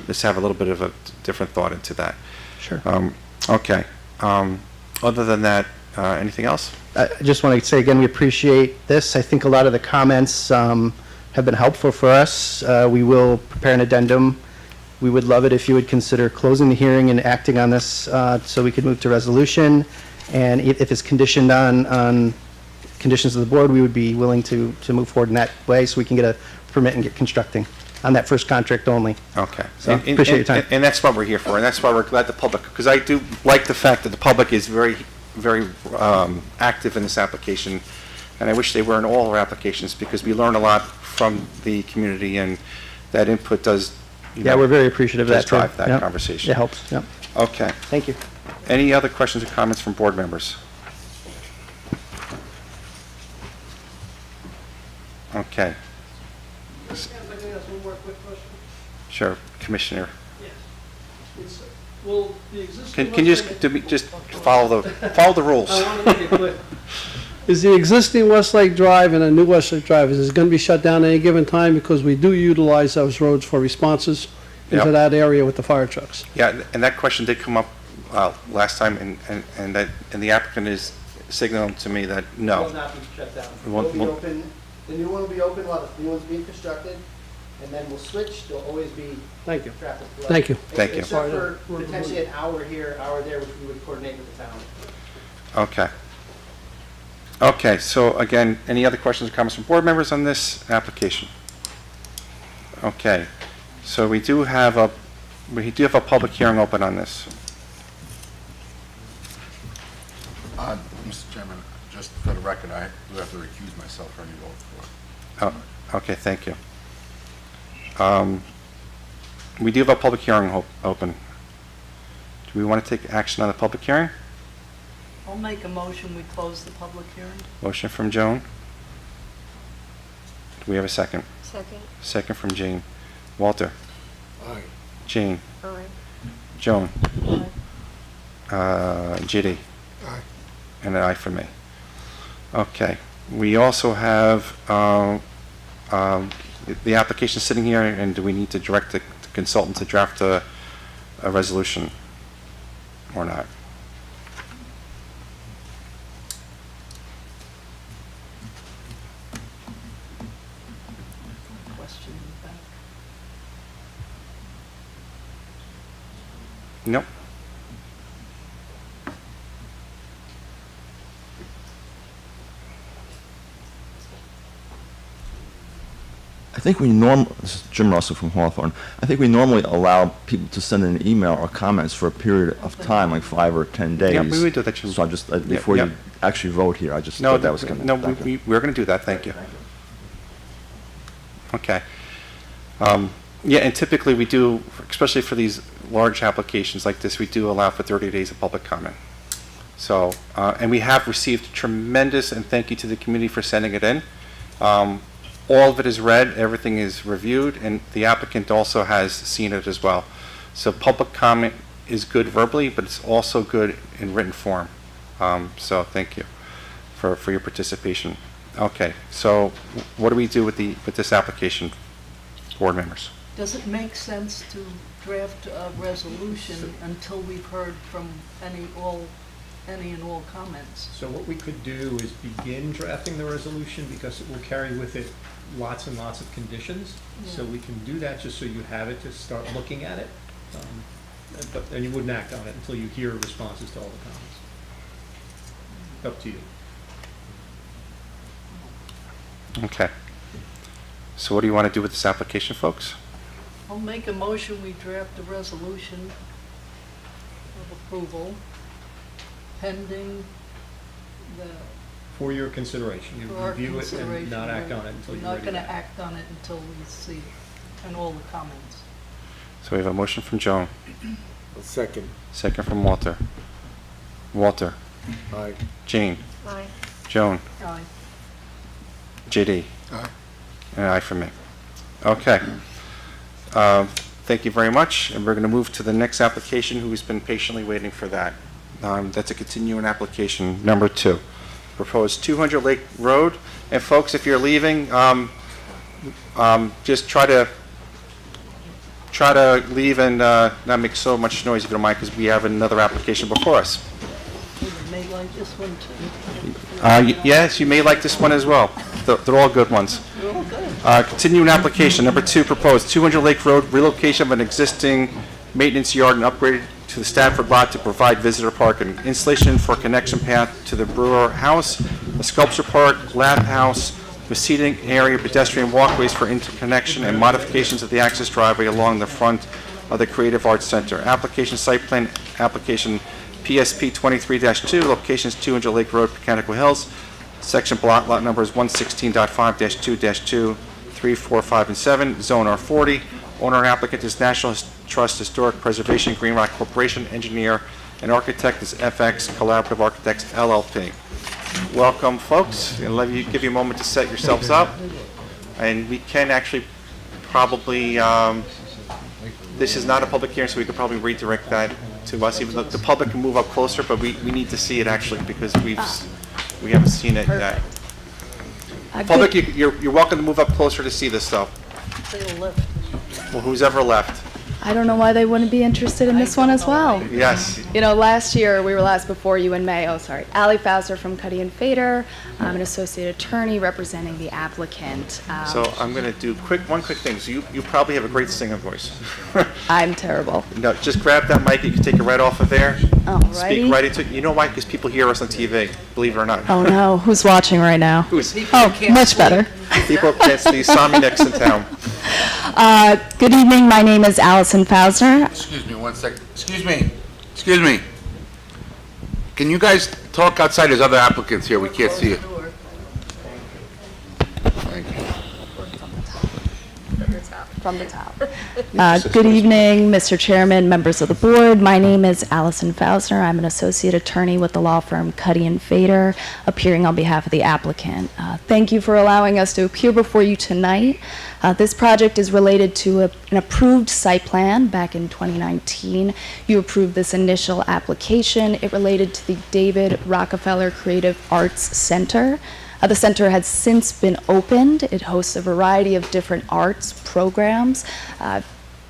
just have a little bit of a different thought into that. Sure. Okay. Other than that, anything else? I just want to say again, we appreciate this. I think a lot of the comments have been helpful for us. We will prepare an addendum. We would love it if you would consider closing the hearing and acting on this so we could move to resolution. And if it's conditioned on conditions of the board, we would be willing to move forward in that way so we can get a permit and get constructing on that first contract only. Okay. So, appreciate your time. And that's what we're here for, and that's why we're glad the public, because I do like the fact that the public is very, very active in this application, and I wish they were in all our applications, because we learn a lot from the community, and that input does, Yeah, we're very appreciative of does that, too. drive that Yep. conversation. It helps, yep. Okay. Thank you. Any other questions or comments from board members? Okay. If I can ask one more quick question? Sure, Commissioner. It's, will the existing... Can you just follow the rules? I want to make it clear. Is the existing Westlake Drive and a new Westlake Drive, is it going to be shut down at any given time? Because we do utilize those roads for responses into Yep. that area with the fire trucks. Yeah, and that question did come up last time, and the applicant is signaling to me that no. Will not be shut down. We won't- It'll be we'll- open, the new one will be open while the new one's being constructed, and then we'll switch, there'll always be Thank you. traffic flow. Thank you. Thank you. Except for potentially an hour here, hour there, which we would coordinate with the town. Okay. Okay, so again, any other questions or comments from board members on this application? Okay, so we do have a public hearing open on this. Mr. Chairman, just for the record, I do have to recuse myself for any vote for. Oh, okay, thank you. We do have a public hearing open. Do we want to take action on the public hearing? I'll make a motion, we close the public hearing. Motion from Joan. Do we have a second? Second. Second from Jane. Walter? Aye. Jane? Aye. Joan? Judy? Aye. And an aye for me. Okay. We also have the application sitting here, and do we need to direct the consultant to draft a resolution or not? Question back. Nope. I think this is Jim Russell from Hawthorne. I think we normally allow people to send an email or comments for a period of time, like 5 or 10 days. Yeah, we would do that, Jim. So I just, before yeah. you actually vote here, I just No, thought that was coming. no, Thank you. we're going to do that, thank you. Okay. Yeah, and typically we do, especially for these large applications like this, we do allow for 30 days of public comment. So, and we have received tremendous, and thank you to the community for sending it in. all of it is read, everything is reviewed, and the applicant also has seen it as well. So public comment is good verbally, but it's also good in written form. So thank you for your participation. Okay, so what do we do with this application, board members? Does it make sense to draft a resolution until we've heard from any and all comments? So what we could do is begin drafting the resolution, because it will carry with it lots and lots of conditions. So we can do that just so you have it to start looking at it. But then you wouldn't act on it until you hear responses to all the comments. Up to you. Okay. So what do you want to do with this application, folks? I'll make a motion, we draft a resolution of approval pending the, For your consideration, you for our review it and consideration. not act on it until We're you're not ready. going to act on it until we see it and all the comments. So we have a motion from Joan, Second. second from Walter. Walter, Aye. Jane, Aye. Joan, Aye. JD. Aye. And aye for me. Okay. Thank you very much, and we're going to move to the next application, who's been patiently waiting for that. That's a continuing application, number 2. Proposed 200 Lake Road. And folks, if you're leaving, just try to leave and not make so much noise if you don't mind, because we have another application before us. You may like this one too. Yes, you may like this one as well. They're all good ones. They're all good. Continuing application, number 2, proposed 200 Lake Road, relocation of an existing maintenance yard and upgraded to the Stafford lot to provide visitor parking. Installation for connection path to the Brewer House, the sculpture park, lab house, with seating area, pedestrian walkways for interconnection, and modifications of the access driveway along the front of the Creative Arts Center. Application site plan, application PSP 23-2, locations 200 Lake Road, Mechanical Hills. Section block lot numbers 116.5-2-2, 3, 4, 5, and 7. Zone R40. Owner and applicant is National Trust Historic Preservation, Green Rock Corporation. Engineer and architect is FX Collaborative Architects, LLP. Welcome, folks. I'll let you give you a moment to set yourselves up. And we can actually probably, this is not a public hearing, so we could probably redirect that to us, even though the public can move up closer, but we need to see it actually, because we haven't seen it yet. Public, you're welcome to move up closer to see this stuff. They left. Well, who's ever left? I don't know why they wouldn't be interested in this one as well. Yes. You know, last year, we were last before you in May, Allie Fauser from Cuddy and Fader. I'm an associate attorney representing the applicant. So I'm going to do one quick thing. So you probably have a great singing voice. I'm terrible. No, just grab that mic. You can take it right off of there. Alrighty. Speak right into it. You know why? Because people hear us on TV, believe it or not. Oh no, who's watching right now? Much better. People can't see. Saw me next in town. Good evening, my name is Allison Fausner. Excuse me 1 second. Excuse me. Can you guys talk outside? There's other applicants here. We can't see you. Thank you. From the top. Good evening, Mr. Chairman, members of the board. My name is Allison Fausner. I'm an associate attorney with the law firm Cuddy and Fader, appearing on behalf of the applicant. Thank you for allowing us to appear before you tonight. This project is related to an approved site plan back in 2019. You approved this initial application. It related to the David Rockefeller Creative Arts Center. The center has since been opened. It hosts a variety of different arts programs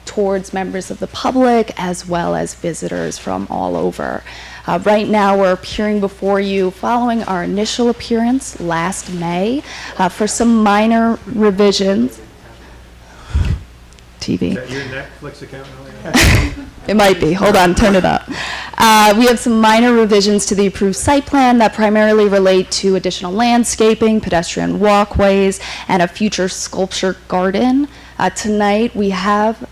towards members of the public as well as visitors from all over. Right now, we're appearing before you following our initial appearance last May for some minor revisions. TV. Is that your Netflix account now? It might be. Hold on, turn it up. We have some minor revisions to the approved site plan that primarily relate to additional landscaping, pedestrian walkways, and a future sculpture garden. Tonight, we have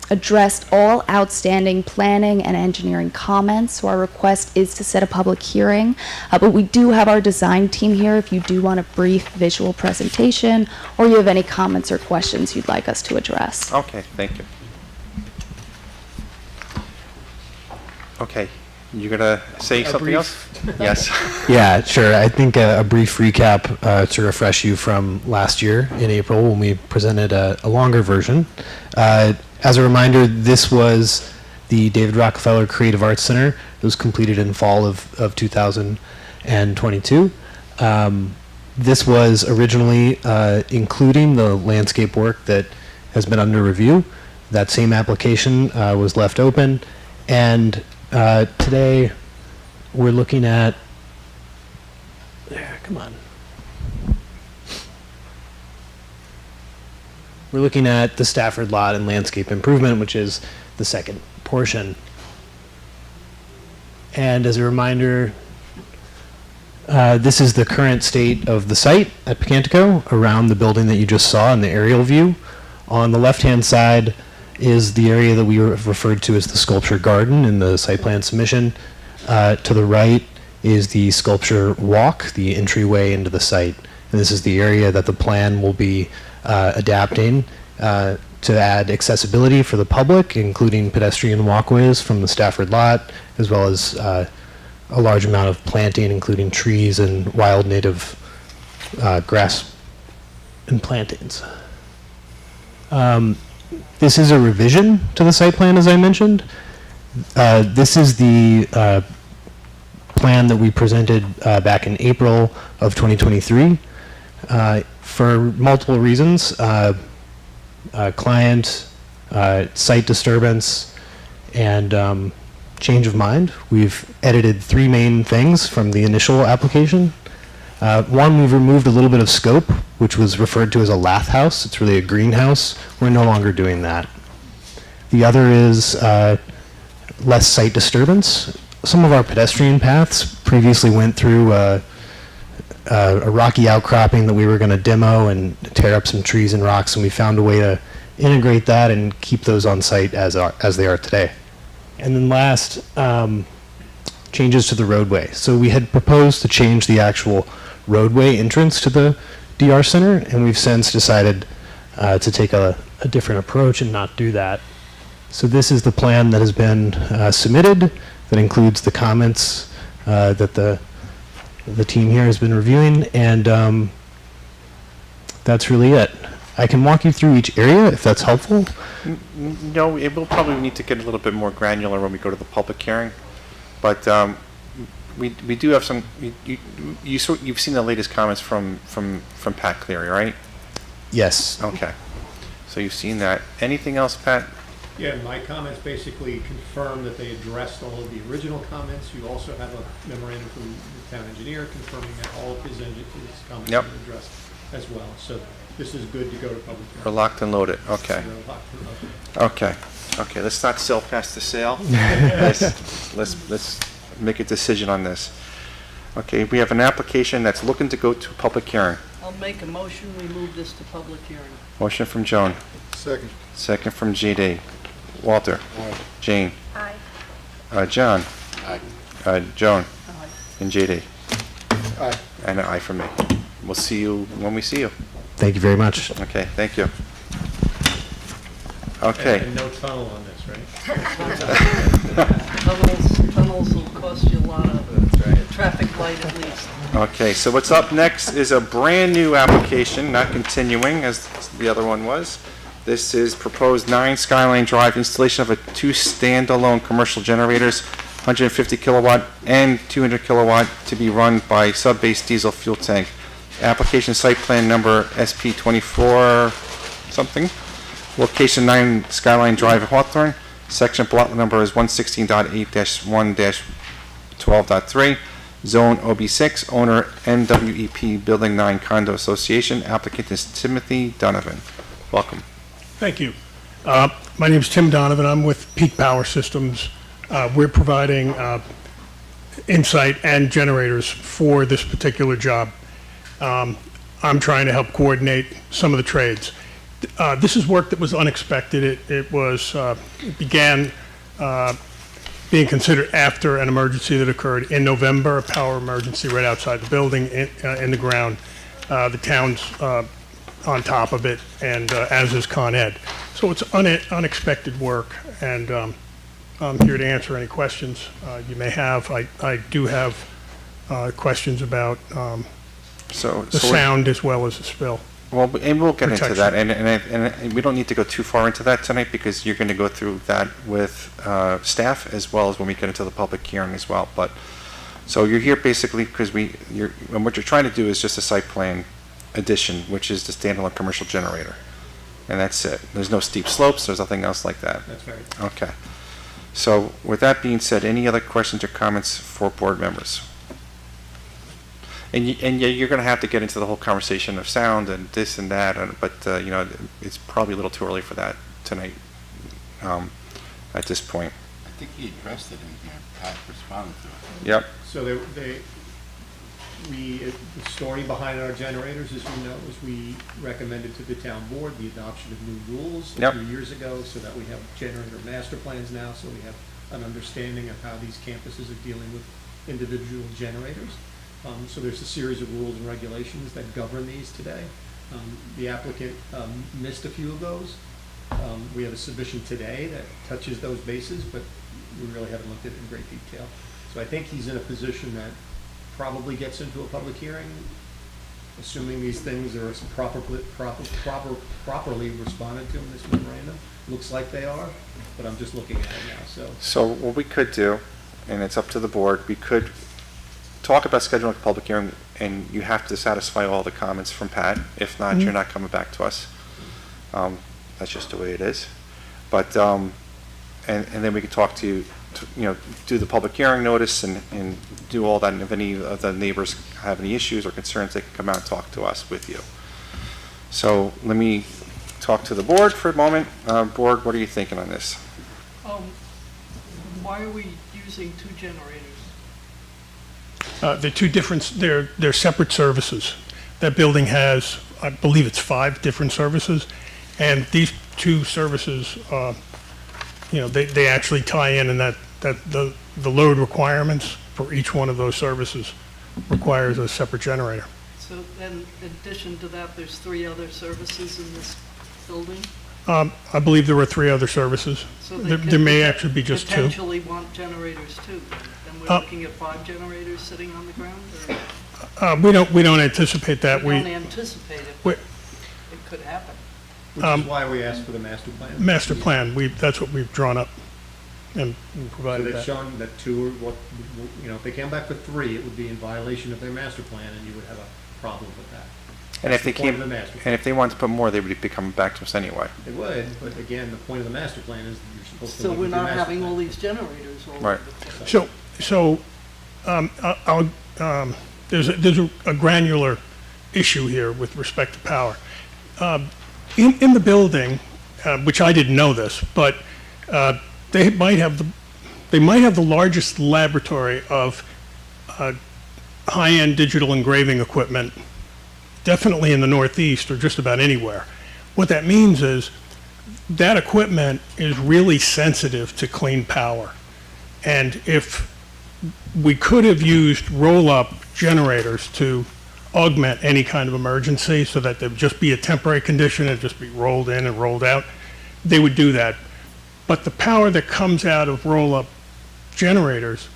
addressed all outstanding planning and engineering comments, so our request is to set a public hearing. But we do have our design team here if you do want a brief visual presentation or you have any comments or questions you'd like us to address. Okay, thank you. Okay, You gonna say something else? Yes. Yeah, sure. I think a brief recap to refresh you from last year in April when we presented a longer version. As a reminder, this was the David Rockefeller Creative Arts Center. It was completed in fall of 2022. This was originally including the landscape work that has been under review. That same application was left open, and today we're looking at, come on. We're looking at the Stafford Lot and landscape improvement, which is the second portion. And as a reminder, this is the current state of the site at Picantico around the building that you just saw in the aerial view. On the left-hand side is the area that we referred to as the sculpture garden in the site plan submission. To the right is the sculpture walk, the entryway into the site. And this is the area that the plan will be adapting to add accessibility for the public, including pedestrian walkways from the Stafford Lot, as well as a large amount of planting, including trees and wild native grass and plantings. This is a revision to the site plan, as I mentioned. This is the plan that we presented back in April of 2023. For multiple reasons, client, site disturbance, and change of mind, we've edited three main things from the initial application. One, we've removed a little bit of scope, which was referred to as a lath house. It's really a greenhouse. We're no longer doing that. The other is less site disturbance. Some of our pedestrian paths previously went through a rocky outcropping that we were going to demo and tear up some trees and rocks, and we found a way to integrate that and keep those on site as they are today. And then last, changes to the roadway. So we had proposed to change the actual roadway entrance to the DR Center, and we've since decided to take a different approach and not do that. So this is the plan that has been submitted that includes the comments that the team here has been reviewing, and that's really it. I can walk you through each area if that's helpful. No, it will probably need to get a little bit more granular when we go to the public hearing, but we do have some. You've seen the latest comments from Pat Cleary, right? Yes. Okay. So you've seen that. Anything else, Pat? Yeah, my comments basically confirm that they addressed all of the original comments. You also have a memorandum from the town engineer confirming that all of his comments have been addressed as well. So this is good to go to public hearing. We're locked and loaded. Okay. Okay. Okay. Let's not sell past the sale. Let's make a decision on this. Okay. We have an application that's looking to go to public hearing. I'll make a motion, we move this to public hearing. Motion from Joan. Second. Second from JD. Walter. Aye. Jane. Aye. John. Aye. Joan. Aye. And JD. Aye. And an aye from me. We'll see you when we see you. Thank you very much. Okay, thank you. Okay. And no tunnel on this, right? Tunnels will cost you a lot of traffic light at least. Okay, so what's up next is a brand-new application, not continuing as the other one was. This is proposed 9 Skyline Drive, installation of 2 standalone commercial generators, 150 kilowatt and 200 kilowatt, to be run by sub-base diesel fuel tank. Application site plan number SP24 something. Location 9 Skyline Drive, Hawthorne. Section block number is 116.8-1-12.3. Zone OB6. Owner NWEP Building 9 Condo Association. Applicant is Timothy Donovan. Welcome. Thank you. My name is Tim Donovan. I'm with Peak Power Systems. We're providing insight and generators for this particular job. I'm trying to help coordinate some of the trades. This is work that was unexpected. It began being considered after an emergency that occurred in November, a power emergency right outside the building in the ground. The town's on top of it, and as is Con Ed. So it's unexpected work, and I'm here to answer any questions you may have. I do have questions about the sound as well as the spill. Well, and we'll get into that, Protection. and we don't need to go too far into that tonight, because you're going to go through that with staff as well as when we get into the public hearing as well. But, so you're here basically because and what you're trying to do is just a site plan addition, which is the standalone commercial generator. And that's it. There's no steep slopes, there's nothing else like that. That's right. Okay. So with that being said, any other questions or comments for board members? And you're going to have to get into the whole conversation of sound and this and that, but you know, it's probably a little too early for that tonight at this point. I think he addressed it in here. Pat responded to it. Yep. So the story behind our generators, as we know, is we recommended to the town board the adoption of new rules a few years ago, so that we have generator master plans now, so we have an understanding of how these campuses are dealing with individual generators. So there's a series of rules and regulations that govern these today. The applicant missed a few of those. We have a submission today that touches those bases, but we really haven't looked at it in great detail. So I think he's in a position that probably gets into a public hearing, assuming these things are properly responded to in this memorandum. Looks like they are, but I'm just looking at it now, So what we could do, and it's up to the board, we could talk about scheduling a public hearing, and you have to satisfy all the comments from Pat. If not, you're not coming back to us. That's just the way it is. But, and then we could talk to you, do the public hearing notice and do all that. And if any of the neighbors have any issues or concerns, they can come out and talk to us with you. So let me talk to the board for a moment. Board, what are you thinking on this? Why are we using two generators? They're two different, they're separate services. That building has, I believe it's 5 different services, and these two services, they actually tie in, and that the load requirements for each one of those services requires a separate generator. So then, in addition to that, there's 3 other services in this building? I believe there were 3 other services. So they There may actually be just 2. potentially want generators too. And we're looking at 5 generators sitting on the ground? Or We don't anticipate that. we don't anticipate it, but it could happen. which is why we asked for the master plan. Master plan, that's what we've drawn up and So provided they've that. shown that 2 are if they came back with 3, it would be in violation of their master plan, and you would have a problem with that. And if they That's the point came, of the master and if they wanted to put more, they would be coming back to us anyway. They would, but again, the point of the master plan is that you're supposed to So look we're at your not master having plan. all these generators all Right. over the place. There's a granular issue here with respect to power. In the building, which I didn't know this, but they might have the largest laboratory of high-end digital engraving equipment, definitely in the Northeast or just about anywhere. What that means is that equipment is really sensitive to clean power. And if we could have used roll-up generators to augment any kind of emergency so that there'd just be a temporary condition and just be rolled in and rolled out, they would do that. But the power that comes out of roll-up generators,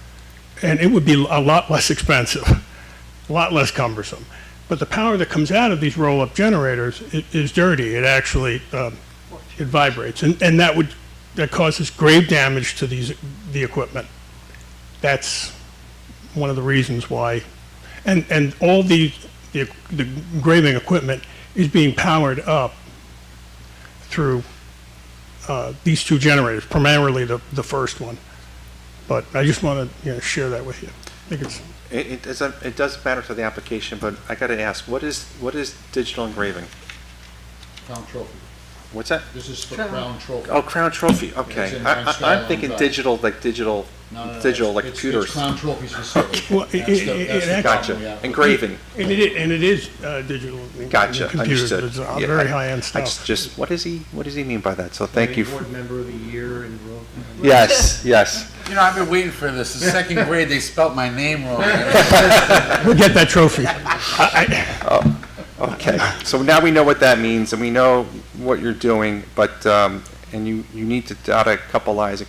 and it would be a lot less expensive, a lot less cumbersome. But the power that comes out of these roll-up generators is dirty. It actually, it vibrates. And that causes grave damage to the equipment. That's one of the reasons why. And all the engraving equipment is being powered up through these 2 generators, primarily the first one. But I just want to share that with you. I think it's It doesn't matter to the application, but I got to ask, what is digital engraving? Crown Trophy. What's that? This is for Crown Trophy. Oh, Crown Trophy, It's okay. in I'm Skyline thinking Drive. digital, like It's computers. Crown Trophy specific. Well, That's the Gotcha. problem we have. Engraving. And it is digital. Gotcha, Computers. understood. It's Yeah, very I- high-end I stuff. just, what does he mean by that? So thank you. Board member of the year in Grove. Yes, yes. You know, I've been waiting for this. In 2nd grade, they spelt my name wrong. We'll get that trophy. Okay, so now we know what that means, and we know what you're doing, but and you need to dot a couple i's, a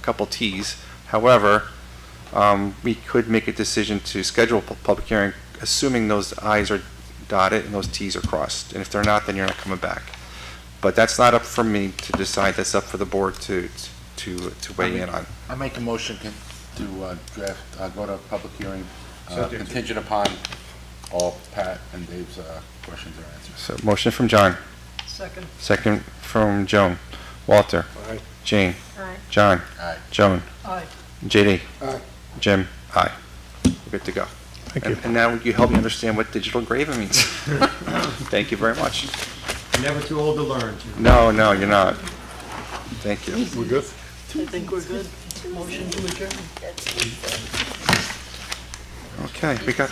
couple t's. However, we could make a decision to schedule a public hearing, assuming those i's are dotted and those t's are crossed. And if they're not, then you're not coming back. But that's not up for me to decide, that's up for the board to weigh in on. I make a motion to draft, go to public hearing, Subject to- contingent upon all Pat and Dave's questions are answered. So motion from John, Second. second from Joan. Walter. Aye. Jane. Aye. John. Aye. Joan. Aye. JD. Aye. Jim. Aye. We're good to go. Thank you. And now you help me understand what digital engraving means. Thank you very much. Never too old to learn. No, no, you're not. Thank you. We're good? I think we're good. Motion to adjourn. Okay, we got.